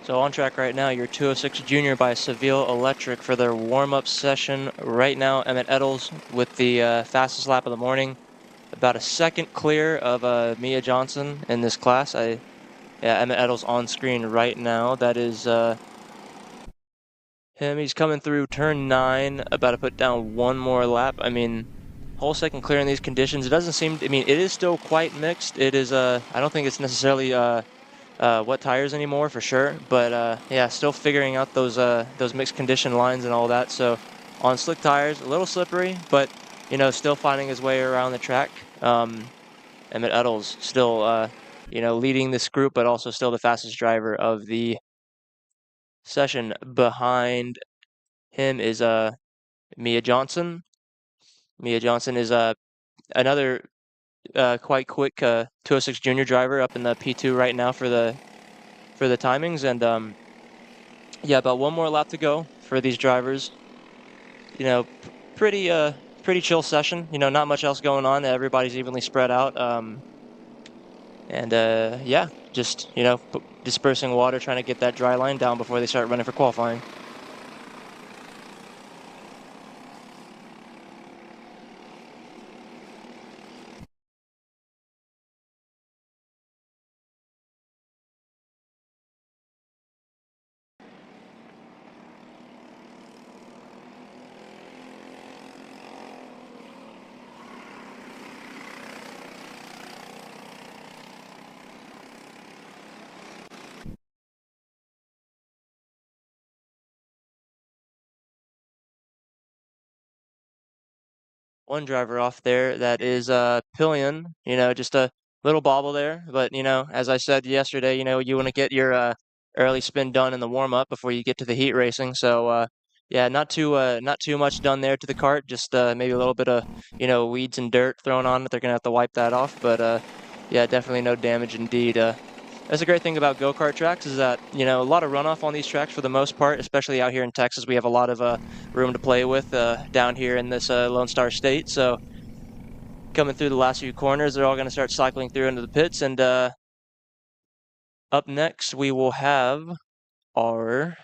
So on track right now, your 206 Junior by Seville Electric for their warm-up session right now. Emmett Eddles with the fastest lap of the morning, about a second clear of Mia Johnson in this class. Yeah, Emmett Eddles on screen right now. That is him. He's coming through turn 9, about to put down one more lap. I mean, whole second clear in these conditions. It doesn't seem. I mean, it is still quite mixed. It is. I don't think it's necessarily wet tires anymore for sure, but yeah, still figuring out those mixed condition lines and all that. So on slick tires, a little slippery, but you know, still finding his way around the track. Emmett Eddles still, you know, leading this group, but also still the fastest driver of the session. Behind him is Mia Johnson. Mia Johnson is another quite quick 206 Junior driver up in the P2 right now for the timings, and yeah, about one more lap to go for these drivers. You know, pretty chill session. You know, not much else going on. Everybody's evenly spread out. And yeah, just, you know, dispersing water, trying to get that dry line down before they start running for qualifying. One driver off there, that is Pillion. You know, just a little bobble there, but you know, as I said yesterday, you know, you want to get your early spin done in the warm up before you get to the heat racing. So yeah, not too much done there to the cart, just maybe a little bit of, you know, weeds and dirt thrown on it. They're gonna have to wipe that off, but yeah, definitely no damage indeed. That's a great thing about go-kart tracks, is that, you know, a lot of runoff on these tracks for the most part, especially out here in Texas. We have a lot of room to play with down here in this Lone Star State. So coming through the last few corners, they're all going to start cycling through into the pits. And up next, we will have our,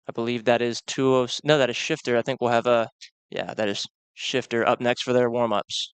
I believe that is no, that is Shifter. I think we'll have yeah, that is Shifter up next for their warm-ups.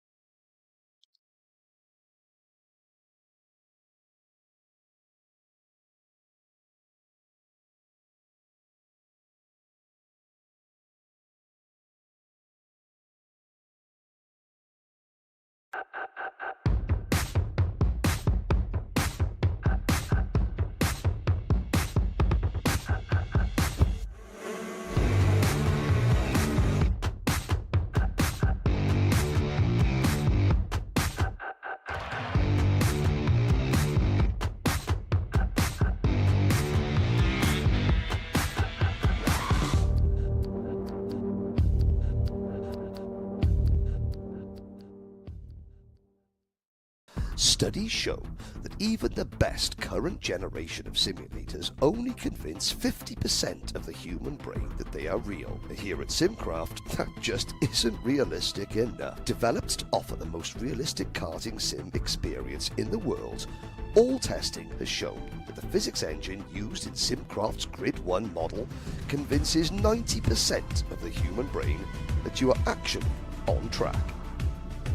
Studies show that even the best current generation of simulators only convince 50% of the human brain that they are real. Here at Simcraft, that just isn't realistic enough. Developed to offer the most realistic karting sim experience in the world, all testing has shown that the physics engine used in Simcraft's Grid 1 model convinces 90% of the human brain that you are actually on track.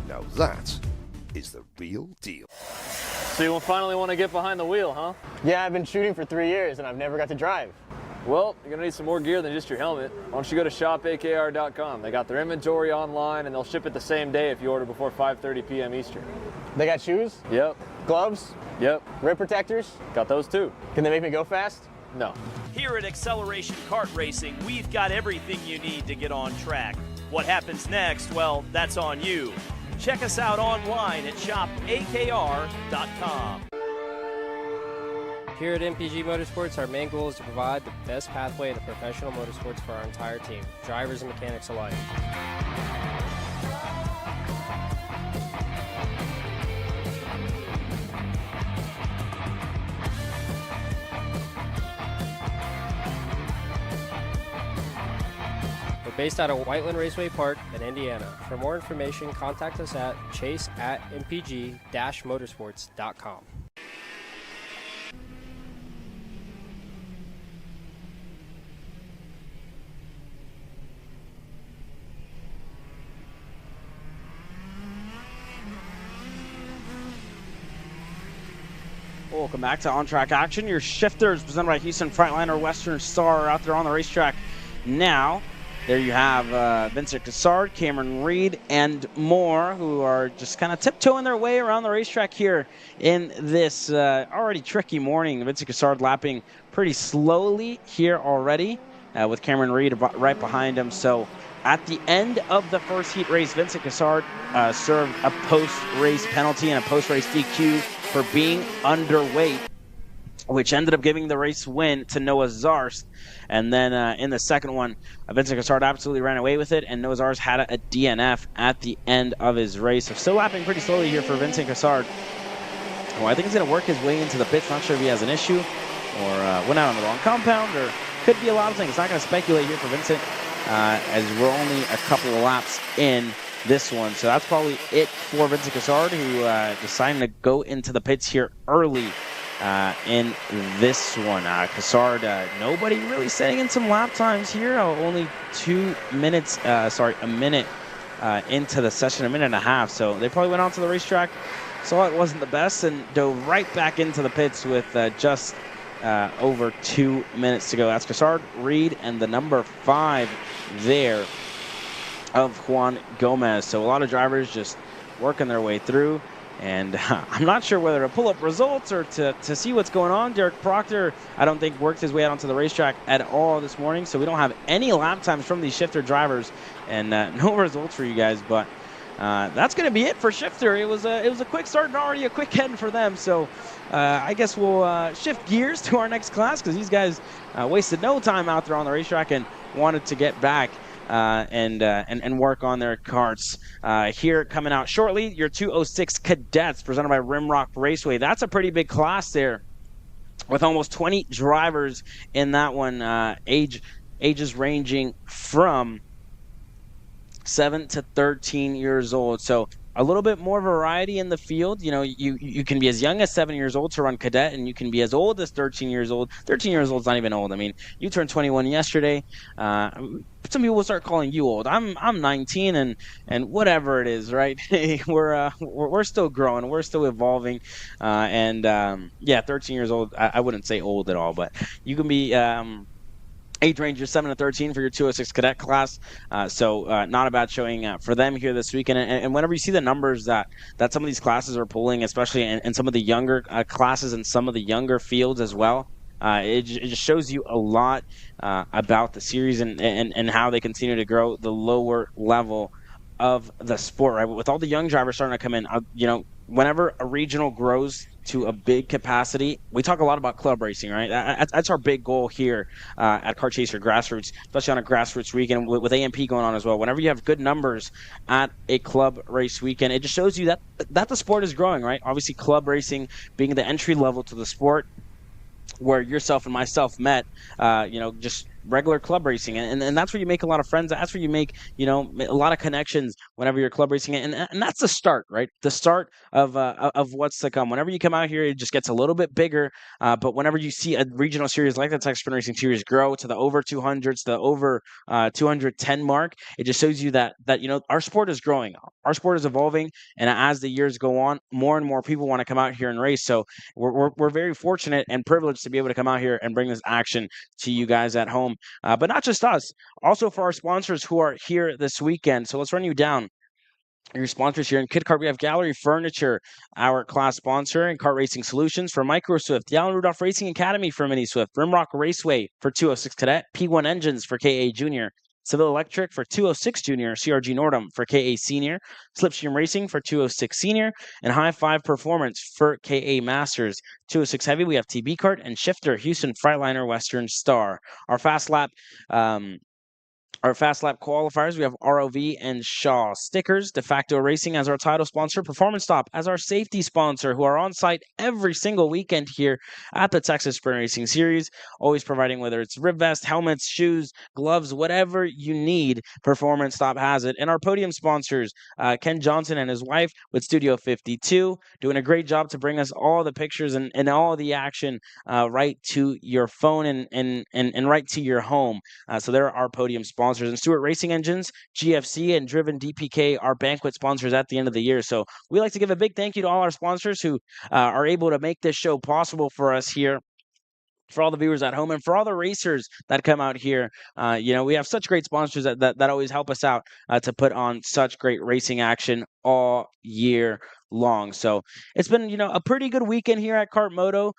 Now that is the real deal. So you finally want to get behind the wheel, huh? Yeah, I've been shooting for 3 years and I've never got to drive. Well, you're going to need some more gear than just your helmet. Why don't you go to shopakr.com. They got their inventory online and they'll ship it the same day if you order before 5:30 p.m. Eastern. They got shoes? Yep. Gloves? Yep. Rib protectors? Got those too. Can they make me go fast? No. Here at Acceleration Kart Racing, we've got everything you need to get on track. What happens next, well, that's on you. Check us out online at shopakr.com. Here at MPG Motorsports, our main goal is to provide the best pathway to professional motorsports for our entire team, drivers and mechanics alike. We're based out of Whiteland Raceway Park in Indiana. For more information, contact us at chase@mpg-motorsports.com. Welcome back to On Track Action. Your shifters presented by Houston Freightliner Western Star are out there on the racetrack now. There you have Vincent Cassard, Cameron Reed, and more, who are just kind of tiptoeing their way around the racetrack here in this already tricky morning. Vincent Cassard lapping pretty slowly here already with Cameron Reed right behind him. So at the end of the first heat race, Vincent Cassard served a post-race penalty and a post-race DQ for being underweight, which ended up giving the race win to Noah Zarst. And then in the second one, Vincent Cassard absolutely ran away with it, and Noah Zarst had a DNF at the end of his race. So still lapping pretty slowly here for Vincent Cassard. Well, I think he's going to work his way into the pits. Not sure if he has an issue or went out on the wrong compound, or could be a lot of things. Not going to speculate here for Vincent, as we're only a couple of laps in this one. So that's probably it for Vincent Cassard, who decided to go into the pits here early in this one. Cassard, nobody really setting in some lap times here. Only 2 minutes, a minute into the session, a minute and a half. So they probably went onto the racetrack, saw it wasn't the best, and dove right back into the pits with just over 2 minutes to go. That's Cassard, Reed, and the number 5 there of Juan Gomez. So a lot of drivers just working their way through. And I'm not sure whether to pull up results or to see what's going on. Derek Proctor, I don't think, worked his way out onto the racetrack at all this morning. So we don't have any lap times from these shifter drivers, and no results for you guys. But that's going to be it for shifter. It was a quick start and already a quick end for them. So I guess we'll shift gears to our next class, because these guys wasted no time out there on the racetrack and wanted to get back and work on their karts. Here coming out shortly, your 206 Cadets, presented by Rimrock Raceway. That's a pretty big class there, with almost 20 drivers in that one, ages ranging from 7 to 13 years old. So a little bit more variety in the field. You know, you can be as young as 7 years old to run Cadet, and you can be as old as 13 years old. 13 years old is not even old. I mean, you turned 21 yesterday. Some people will start calling you old. I'm 19, and whatever it is, right? we're still growing. We're still evolving. Yeah, 13 years old, I wouldn't say old at all, but you can be age range is 7 to 13 for your 206 Cadet class. So not a bad showing for them here this weekend. And whenever you see the numbers that some of these classes are pulling, especially in some of the younger classes and some of the younger fields as well, it just shows you a lot about the series and how they continue to grow the lower level of the sport, right? With all the young drivers starting to come in, whenever a regional grows to a big capacity, we talk a lot about club racing, right? That's our big goal here at Kart Chaser Grassroots, especially on a grassroots weekend with AMP going on as well. Whenever you have good numbers at a club race weekend, it just shows you that the sport is growing, right? Obviously, club racing being the entry level to the sport, where yourself and myself met, just regular club racing, and that's where you make a lot of friends. That's where you make a lot of connections whenever you're club racing, and that's the start, right? The start of what's to come. Whenever you come out here, it just gets a little bit bigger. But whenever you see a regional series like the Texas Sprint Racing Series grow to the over 200s, the over 210 mark, it just shows you that our sport is growing, our sport is evolving, and as the years go on, more and more people want to come out here and race. So we're very fortunate and privileged to be able to come out here and bring this action to you guys at home. But not just us, also for our sponsors who are here this weekend. So let's run you down your sponsors here. In Kid Kart, we have Gallery Furniture, our class sponsor, and Kart Racing Solutions for Micro Swift, the Alan Rudolph Racing Academy for Mini Swift, Rimrock Raceway for 206 Cadet, P1 Engines for KA Junior, Seville Electric for 206 Junior, CRG Nordum for KA Senior, Slipstream Racing for 206 Senior, and High Five Performance for KA Masters. 206 Heavy, we have TB Kart, and Shifter, Houston Freightliner, Western Star. Our Fast Lap qualifiers, we have ROV and Shaw. Stickers, De Facto Racing as our title sponsor, Performance Stop as our safety sponsor, who are on site every single weekend here at the Texas Sprint Racing Series, always providing, whether it's rib vest, helmets, shoes, gloves, whatever you need, Performance Stop has it. And our podium sponsors, Ken Johnson and his wife with Studio 52, doing a great job to bring us all the pictures and all the action right to your phone and right to your home. So they're our podium sponsors. And Stewart Racing Engines, GFC, and Driven DPK are banquet sponsors at the end of the year. So we like to give a big thank you to all our sponsors who are able to make this show possible for us here, for all the viewers at home, and for all the racers that come out here. We have such great sponsors that always help us out to put on such great racing action all year long. So it's been, a pretty good weekend here at KartMoto.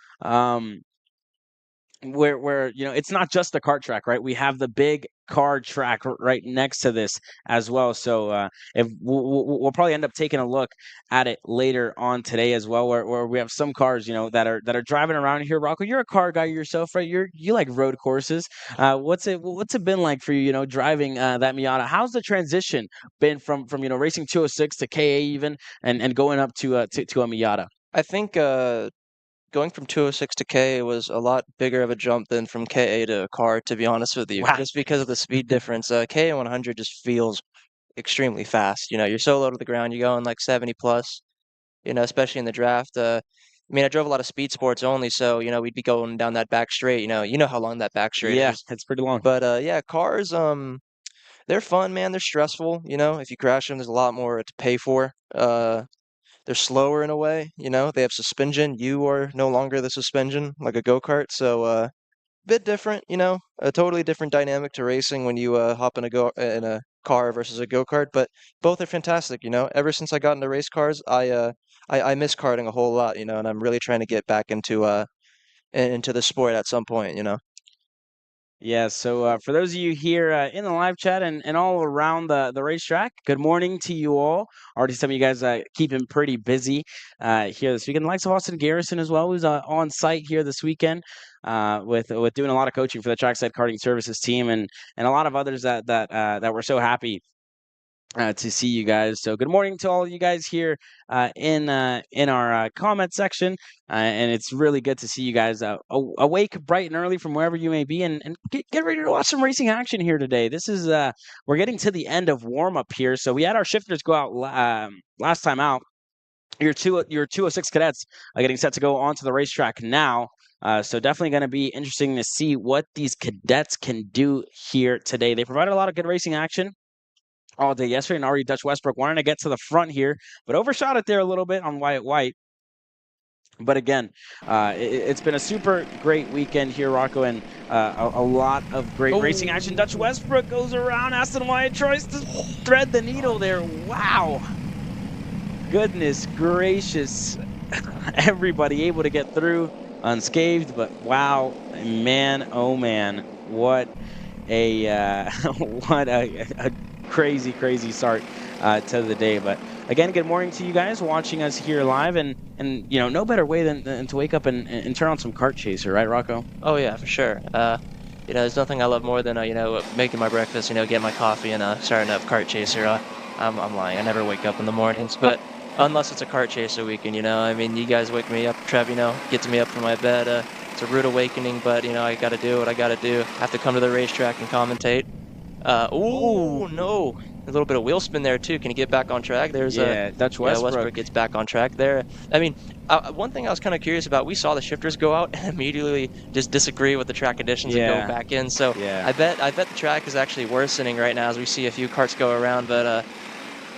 where you know, it's not just the kart track, right? We have the big car track right next to this as well. So if we'll probably end up taking a look at it later on today as well, where we have some cars, you know, that are driving around here. Rocco, you're a car guy yourself, right? You like road courses. What's it been like for you, you know, driving that Miata? How's the transition been from you know, racing 206 to KA even, and going up to a Miata? I think going from 206 to KA was a lot bigger of a jump than from KA to a car, to be honest with you, Wow. just because of the speed difference. KA100 just feels extremely fast. You know, you're so low to the ground, you're going like 70 plus, you know, especially in the draft. I mean, I drove a lot of speed sports only, so, you know, we'd be going down that back straight, you know how long that back straight Yeah, is. it's pretty long. But yeah, cars, they're fun, man. They're stressful, you know. If you crash them, there's a lot more to pay for. They're slower in a way, you know. They have suspension. You are no longer the suspension, like a go-kart. So, bit different, you know. A totally different dynamic to racing when you hop in a car versus a go-kart. But both are fantastic, you know. Ever since I got into race cars, I miss karting a whole lot, you know, and I'm really trying to get back into the sport at some point, you know. Yeah, so for those of you here in the live chat and all around the racetrack, good morning to you all. Already some of you guys keeping pretty busy here this weekend. Likes of Austin Garrison as well, who's on site here this weekend with doing a lot of coaching for the Trackside Karting Services team, and a lot of others that we're so happy to see you guys. So good morning to all of you guys here in our comment section, and it's really good to see you guys awake bright and early from wherever you may be, and get ready to watch some racing action here today. This is we're getting to the end of warm up here, so we had our shifters go out last time out. Your 206 cadets are getting set to go onto the racetrack now. So definitely going to be interesting to see what these cadets can do here today. They provided a lot of good racing action all day yesterday, and already Dutch Westbrook wanted to get to the front here, but overshot it there a little bit on Wyatt White. But again, it's been a super great weekend here, Rocco, and a lot of great racing action. Dutch Westbrook goes around. Aston Wyatt tries to thread the needle there. Wow. Goodness gracious. Everybody able to get through unscathed, but wow, man, oh man, what a crazy start to the day. But again, good morning to you guys watching us here live, and you know, no better way than to wake up and turn on some Kart Chaser, right, Rocco? Oh yeah, for sure. You know, there's nothing I love more than you know, making my breakfast, you know, getting my coffee and starting up Kart Chaser. I'm lying. I never wake up in the mornings, but unless it's a Kart Chaser weekend, you know. I mean, you guys wake me up, Trev, you know, gets me up from my bed. It's a rude awakening, but you know, I got to do what I got to do. I have to come to the racetrack and commentate. Oh no, a little bit of wheel spin there too. Can you get back on track? There's Dutch Westbrook. Westbrook gets back on track there. I mean, one thing I was kind of curious about, we saw the shifters go out and immediately just disagree with the track conditions and go back in. So I bet the track is actually worsening right now as we see a few carts go around. But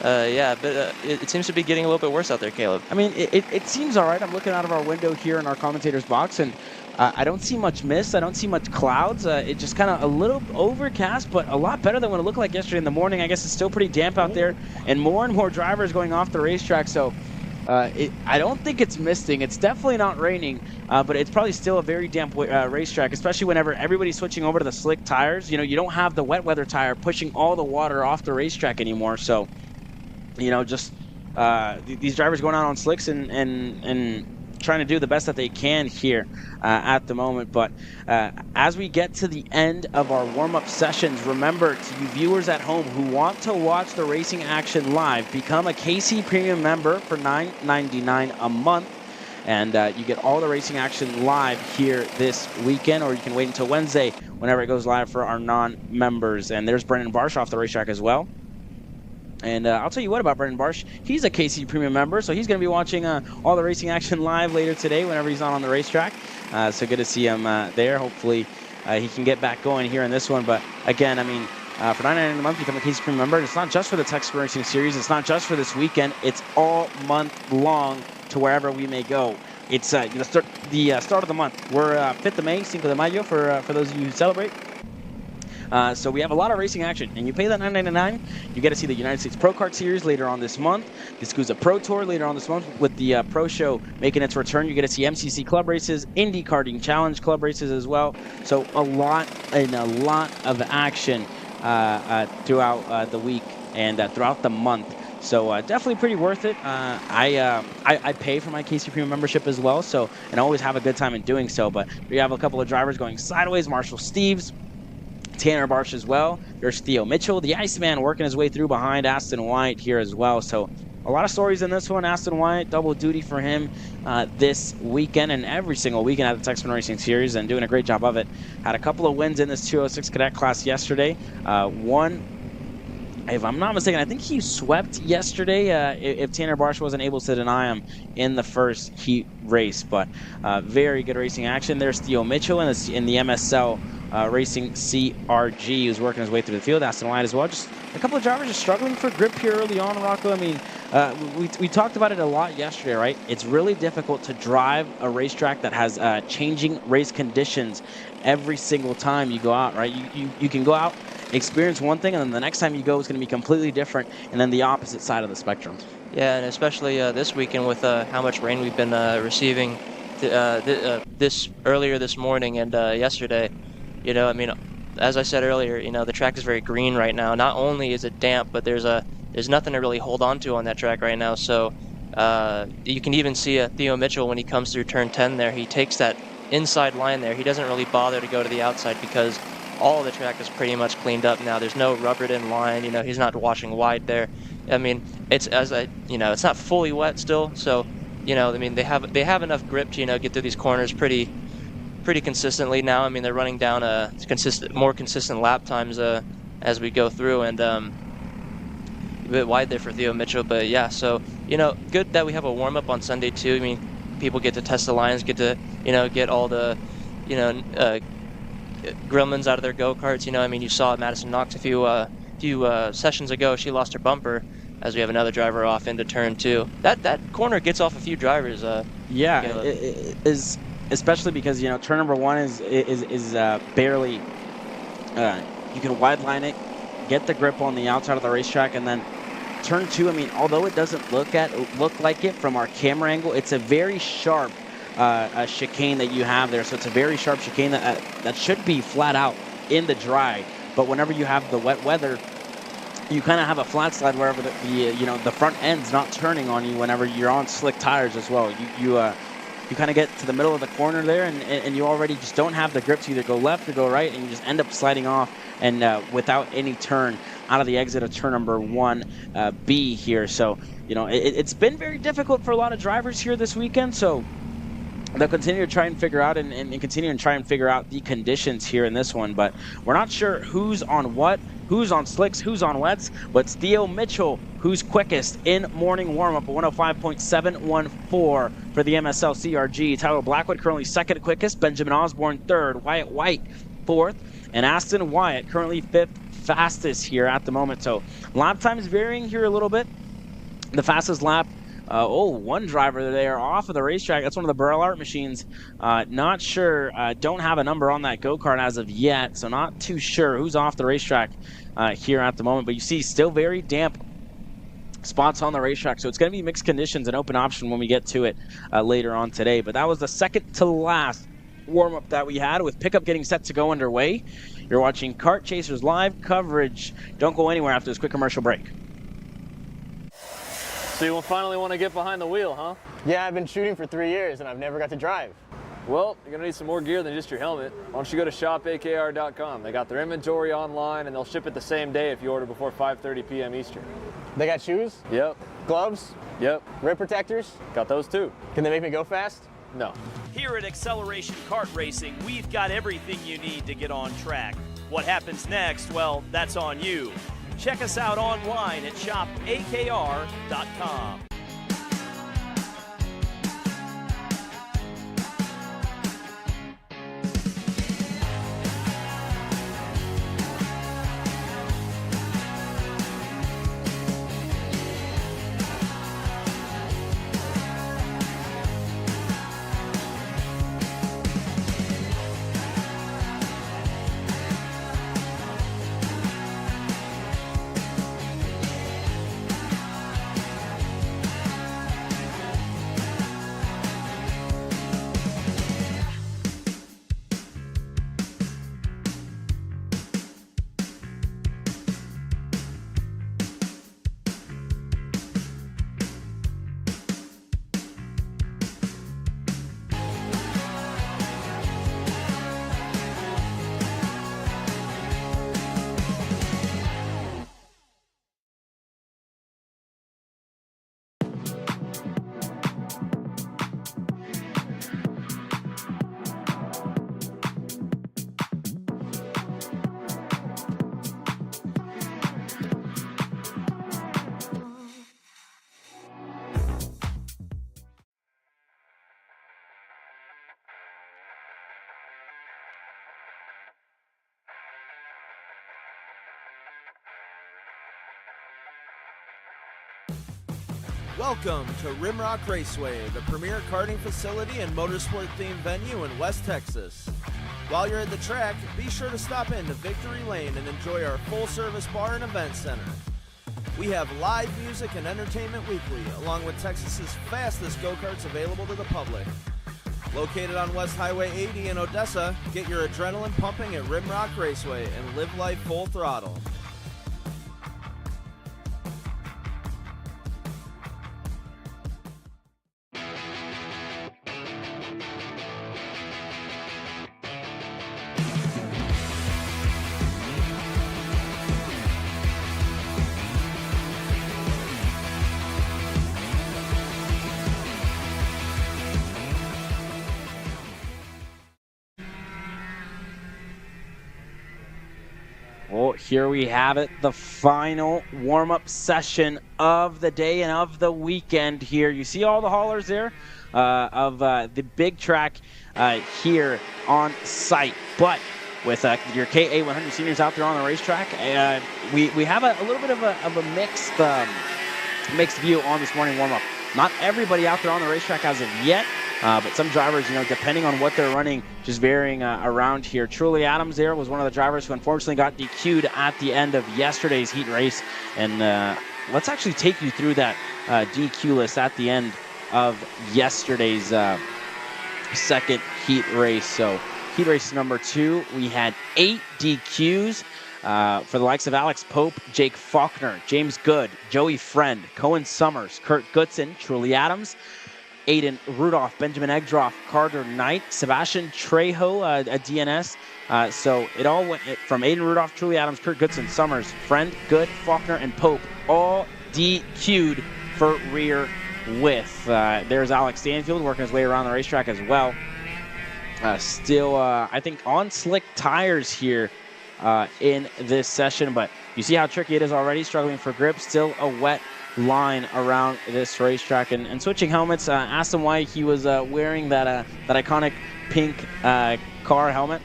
it seems to be getting a little bit worse out there, Caleb. I mean, it seems all right. I'm looking out of our window here in our commentator's box, and I don't see much mist. I don't see much clouds. It just kind of a little overcast, but a lot better than what it looked like yesterday in the morning. I guess it's still pretty damp out there, and more drivers going off the racetrack. So I don't think it's misting. It's definitely not raining, but it's probably still a very damp racetrack, especially whenever everybody's switching over to the slick tires. You know, you don't have the wet weather tire pushing all the water off the racetrack anymore. So, you know, just these drivers going out on slicks and trying to do the best that they can here at the moment. But as we get to the end of our warm-up sessions, remember, to you viewers at home who want to watch the racing action live, become a KC Premium member for $9.99 a month, and you get all the racing action live here this weekend, or you can wait until Wednesday whenever it goes live for our non-members. And there's Brendan Barsh off the racetrack as well. And I'll tell you what about Brendan Barsh. He's a KC Premium member, so he's going to be watching all the racing action live later today whenever he's not on the racetrack. So good to see him there. Hopefully he can get back going here in this one. But again, I mean, for $9.99 a month, become a KC Premium member. And it's not just for the Texas Racing Series. It's not just for this weekend. It's all month long to wherever we may go. It's the start of the month. We're 5th of May, Cinco de Mayo, for those of you who celebrate. So we have a lot of racing action, and you pay that $9.99, you get to see the United States Pro Kart Series later on this month, the SCUSA Pro Tour later on this month, with the Pro Show making its return. You get to see MCC Club races, Indy Karting Challenge Club races as well. So a lot of action throughout the week and throughout the month. So definitely pretty worth it. I pay for my KC Premium membership as well, so and always have a good time in doing so. But we have a couple of drivers going sideways. Marshall Steves, Tanner Barsh as well. There's Theo Mitchell, the Iceman, working his way through behind Aston Wyatt here as well. So a lot of stories in this one. Aston Wyatt, double duty for him this weekend and every single weekend at the Texas Sprint Racing Series, and doing a great job of it. Had a couple of wins in this 206 Cadet class yesterday. One, if I'm not mistaken, I think he swept yesterday if Tanner Barsh wasn't able to deny him in the first heat race. But very good racing action. There's Theo Mitchell in the MSL Racing CRG, who's working his way through the field. Aston Wyatt as well. Just a couple of drivers just struggling for grip here early on, Rocco. I mean, we talked about it a lot yesterday, right? It's really difficult to drive a racetrack that has changing race conditions every single time you go out, right? You can go out, experience one thing, and then the next time you go is going to be completely different, and then the opposite side of the spectrum. Yeah, and especially this weekend with how much rain we've been receiving earlier this morning and yesterday. You know, I mean, as I said earlier, you know, the track is very green right now. Not only is it damp, but there's nothing to really hold on to on that track right now. So you can even see Theo Mitchell when he comes through turn 10 there. He takes that inside line there. He doesn't really bother to go to the outside because all of the track is pretty much cleaned up now. There's no rubbered in line. You know, he's not washing wide there. I mean, it's it's not fully wet still. So, you know, I mean, they have enough grip to, you know, get through these corners pretty consistently now. I mean, they're running down more consistent lap times as we go through, and a bit wide there for Theo Mitchell. But yeah, so, you know, good that we have a warm up on Sunday too. I mean, people get to test the lines, get to, you know, get all the, you know, gremlins out of their go-karts. You know, I mean, you saw Madison Knox a few sessions ago. She lost her bumper as we have another driver off into turn 2. That corner gets off a few drivers. Yeah, it is, especially because, you know, turn number 1 is barely. You can wide line it, get the grip on the outside of the racetrack, and then turn 2. I mean, although it doesn't look like it from our camera angle, it's a very sharp chicane that you have there. So it's a very sharp chicane that should be flat out in the dry. But whenever you have the wet weather, you kind of have a flat slide wherever the front end's not turning on you whenever you're on slick tires as well. You kind of get to the middle of the corner there, and you already just don't have the grip to either go left or go right, and you just end up sliding off and without any turn out of the exit of turn number 1B here. So, you know, it's been very difficult for a lot of drivers here this weekend. So they'll continue to try and figure out and continue and try and figure out the conditions here in this one. But we're not sure who's on what, who's on slicks, who's on wets. But it's Theo Mitchell who's quickest in morning warm-up, a 105.714 for the MSL CRG. Tyler Blackwood currently second quickest, Benjamin Osborne third, Wyatt White fourth, and Aston Wyatt currently fifth fastest here at the moment. So lap times varying here a little bit. The fastest lap, one driver there off of the racetrack. That's one of the Burrell Art machines. Not sure. Don't have a number on that go-kart as of yet, so not too sure who's off the racetrack here at the moment. But you see still very damp spots on the racetrack, so it's going to be mixed conditions and open option when we get to it later on today. But that was the second to last warm-up that we had, with pickup getting set to go underway. You're watching Kart Chasers live coverage. Don't go anywhere after this quick commercial break. So you will finally want to get behind the wheel, huh? Yeah, I've been shooting for 3 years and I've never got to drive. Well, you're going to need some more gear than just your helmet. Why don't you go to shopakr.com. They got their inventory online, and they'll ship it the same day if you order before 5:30 p.m. Eastern. They got shoes? Yep. Gloves? Yep. Rip protectors? Got those too. Can they make me go fast? No. Here at Acceleration Kart Racing, we've got everything you need to get on track. What happens next, well, that's on you. Check us out online at shopakr.com. Welcome to Rimrock Raceway, the premier karting facility and motorsport-themed venue in West Texas. While you're at the track, be sure to stop in to Victory Lane and enjoy our full-service bar and event center. We have live music and entertainment weekly, along with Texas's fastest go-karts available to the public. Located on West Highway 80 in Odessa, get your adrenaline pumping at Rimrock Raceway and live life full throttle. Well, here we have it, the final warm-up session of the day and of the weekend here. You see all the haulers there of the big track here on site. But with your KA100 Seniors out there on the racetrack, we have a little bit of a mixed view on this morning warm-up. Not everybody out there on the racetrack as of yet. But some drivers, depending on what they're running, just varying around here. Truly Adams there was one of the drivers who unfortunately got DQ'd at the end of yesterday's heat race. And let's actually take you through that DQ list at the end of yesterday's second heat race. So heat race number 2, we had 8 DQs. For the likes of Alex Pope, Jake Faulkner, James Good, Joey Friend, Cohen Summers, Kurt Goodson, Truly Adams, Aiden Rudolph, Benjamin Egdroff, Carter Knight, Sebastian Trejo, a DNS. So it all went from Aiden Rudolph, Truly Adams, Kurt Goodson, Summers, Friend, Good, Faulkner, and Pope, all DQ'd for rear width. There's Alex Stanfield working his way around the racetrack as well. Still, I think, on slick tires here in this session, but you see how tricky it is already, struggling for grip. Still a wet line around this racetrack, and switching helmets. Asked him why he was wearing that iconic pink car helmet,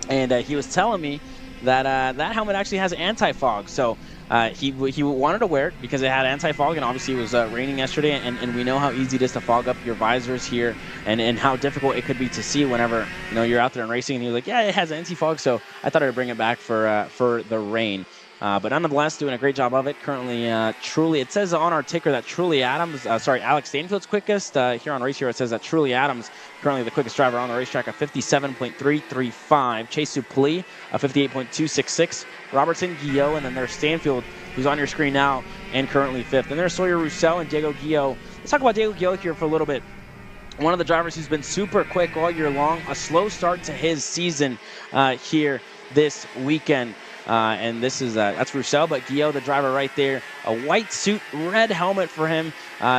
and he was telling me that that helmet actually has anti-fog. So he wanted to wear it because it had anti-fog, and obviously it was raining yesterday, and we know how easy it is to fog up your visors here, and how difficult it could be to see whenever you're out there and racing. And he was like, yeah, it has anti-fog, so I thought I'd bring it back for the rain. But nonetheless, doing a great job of it. Currently, Truly, it says on our ticker that Truly Adams, Alex Stanfield's quickest. Here on Race Hero, it says that Truly Adams, currently the quickest driver on the racetrack, a 57.335. Chase Suplee, a 58.266. Robertson, Guillot, and then there's Stanfield, who's on your screen now, and currently 5th. And there's Sawyer Roussel and Diego Guillot. Let's talk about Diego Guillot here for a little bit. One of the drivers who's been super quick all year long. A slow start to his season here this weekend. And this is that's Roussel, but Guillot, the driver right there, a white suit, red helmet for him,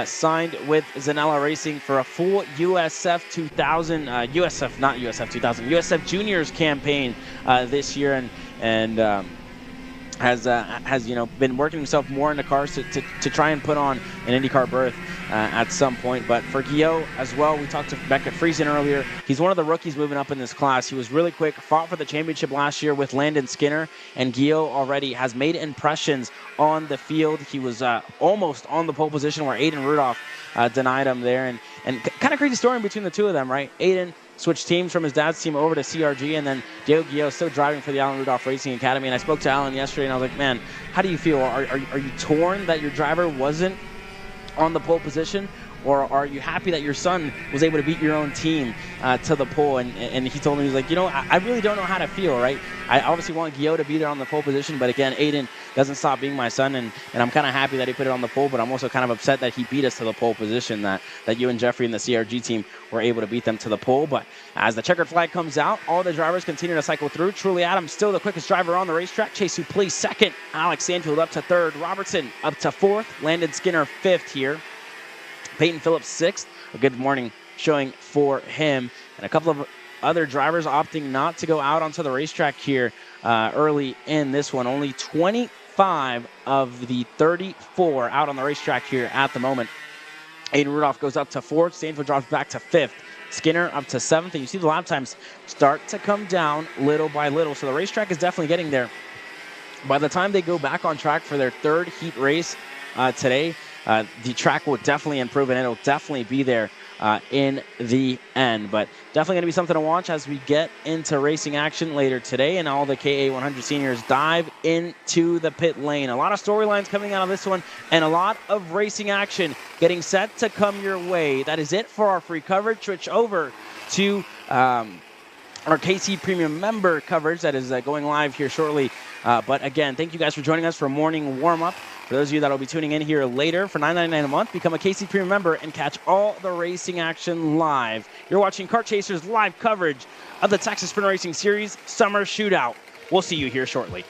signed with Zanella Racing for a full USF 2000, USF Juniors campaign this year, and has been working himself more into cars to try and put on an IndyCar berth at some point. But for Guillot as well, we talked to Beckett Friesen earlier. He's one of the rookies moving up in this class. He was really quick, fought for the championship last year with Landon Skinner, and Guillot already has made impressions on the field. He was almost on the pole position where Aiden Rudolph denied him there, and kind of crazy story in between the two of them, right? Aiden switched teams from his dad's team over to CRG, and then Diego Guillot still driving for the Alan Rudolph Racing Academy. And I spoke to Alan yesterday, and I was like, man, how do you feel? Are you torn that your driver wasn't on the pole position, or are you happy that your son was able to beat your own team to the pole? And he told me, he's like, I really don't know how to feel, right? I obviously want Guillot to be there on the pole position, but again, Aiden doesn't stop being my son, and I'm kind of happy that he put it on the pole, but I'm also kind of upset that he beat us to the pole position, that you and Jeffrey and the CRG team were able to beat them to the pole. But as the checkered flag comes out, all the drivers continue to cycle through. Truly Adams still the quickest driver on the racetrack. Chase Suplee 2nd, Alex Stanfield up to 3rd, Robertson up to 4th, Landon Skinner 5th here, Peyton Phillips 6th, a good morning showing for him, and a couple of other drivers opting not to go out onto the racetrack here early in this one. Only 25 of the 34 out on the racetrack here at the moment. Aiden Rudolph goes up to 4th. Stanfield drops back to 5th. Skinner up to 7th. And you see the lap times start to come down little by little. So the racetrack is definitely getting there. By the time they go back on track for their 3rd heat race today, the track will definitely improve, and it'll definitely be there in the end. But definitely going to be something to watch as we get into racing action later today, and all the KA100 seniors dive into the pit lane. A lot of storylines coming out of this one, and a lot of racing action getting set to come your way. That is it for our free coverage. Switch over to our KC Premium member coverage that is going live here shortly. But again, thank you guys for joining us for morning warm-up. For those of you that will be tuning in here later, for $9.99 a month, become a KC Premium member and catch all the racing action live. You're watching Kart Chasers live coverage of the Texas Sprint Racing Series Summer Shootout. We'll see you here shortly.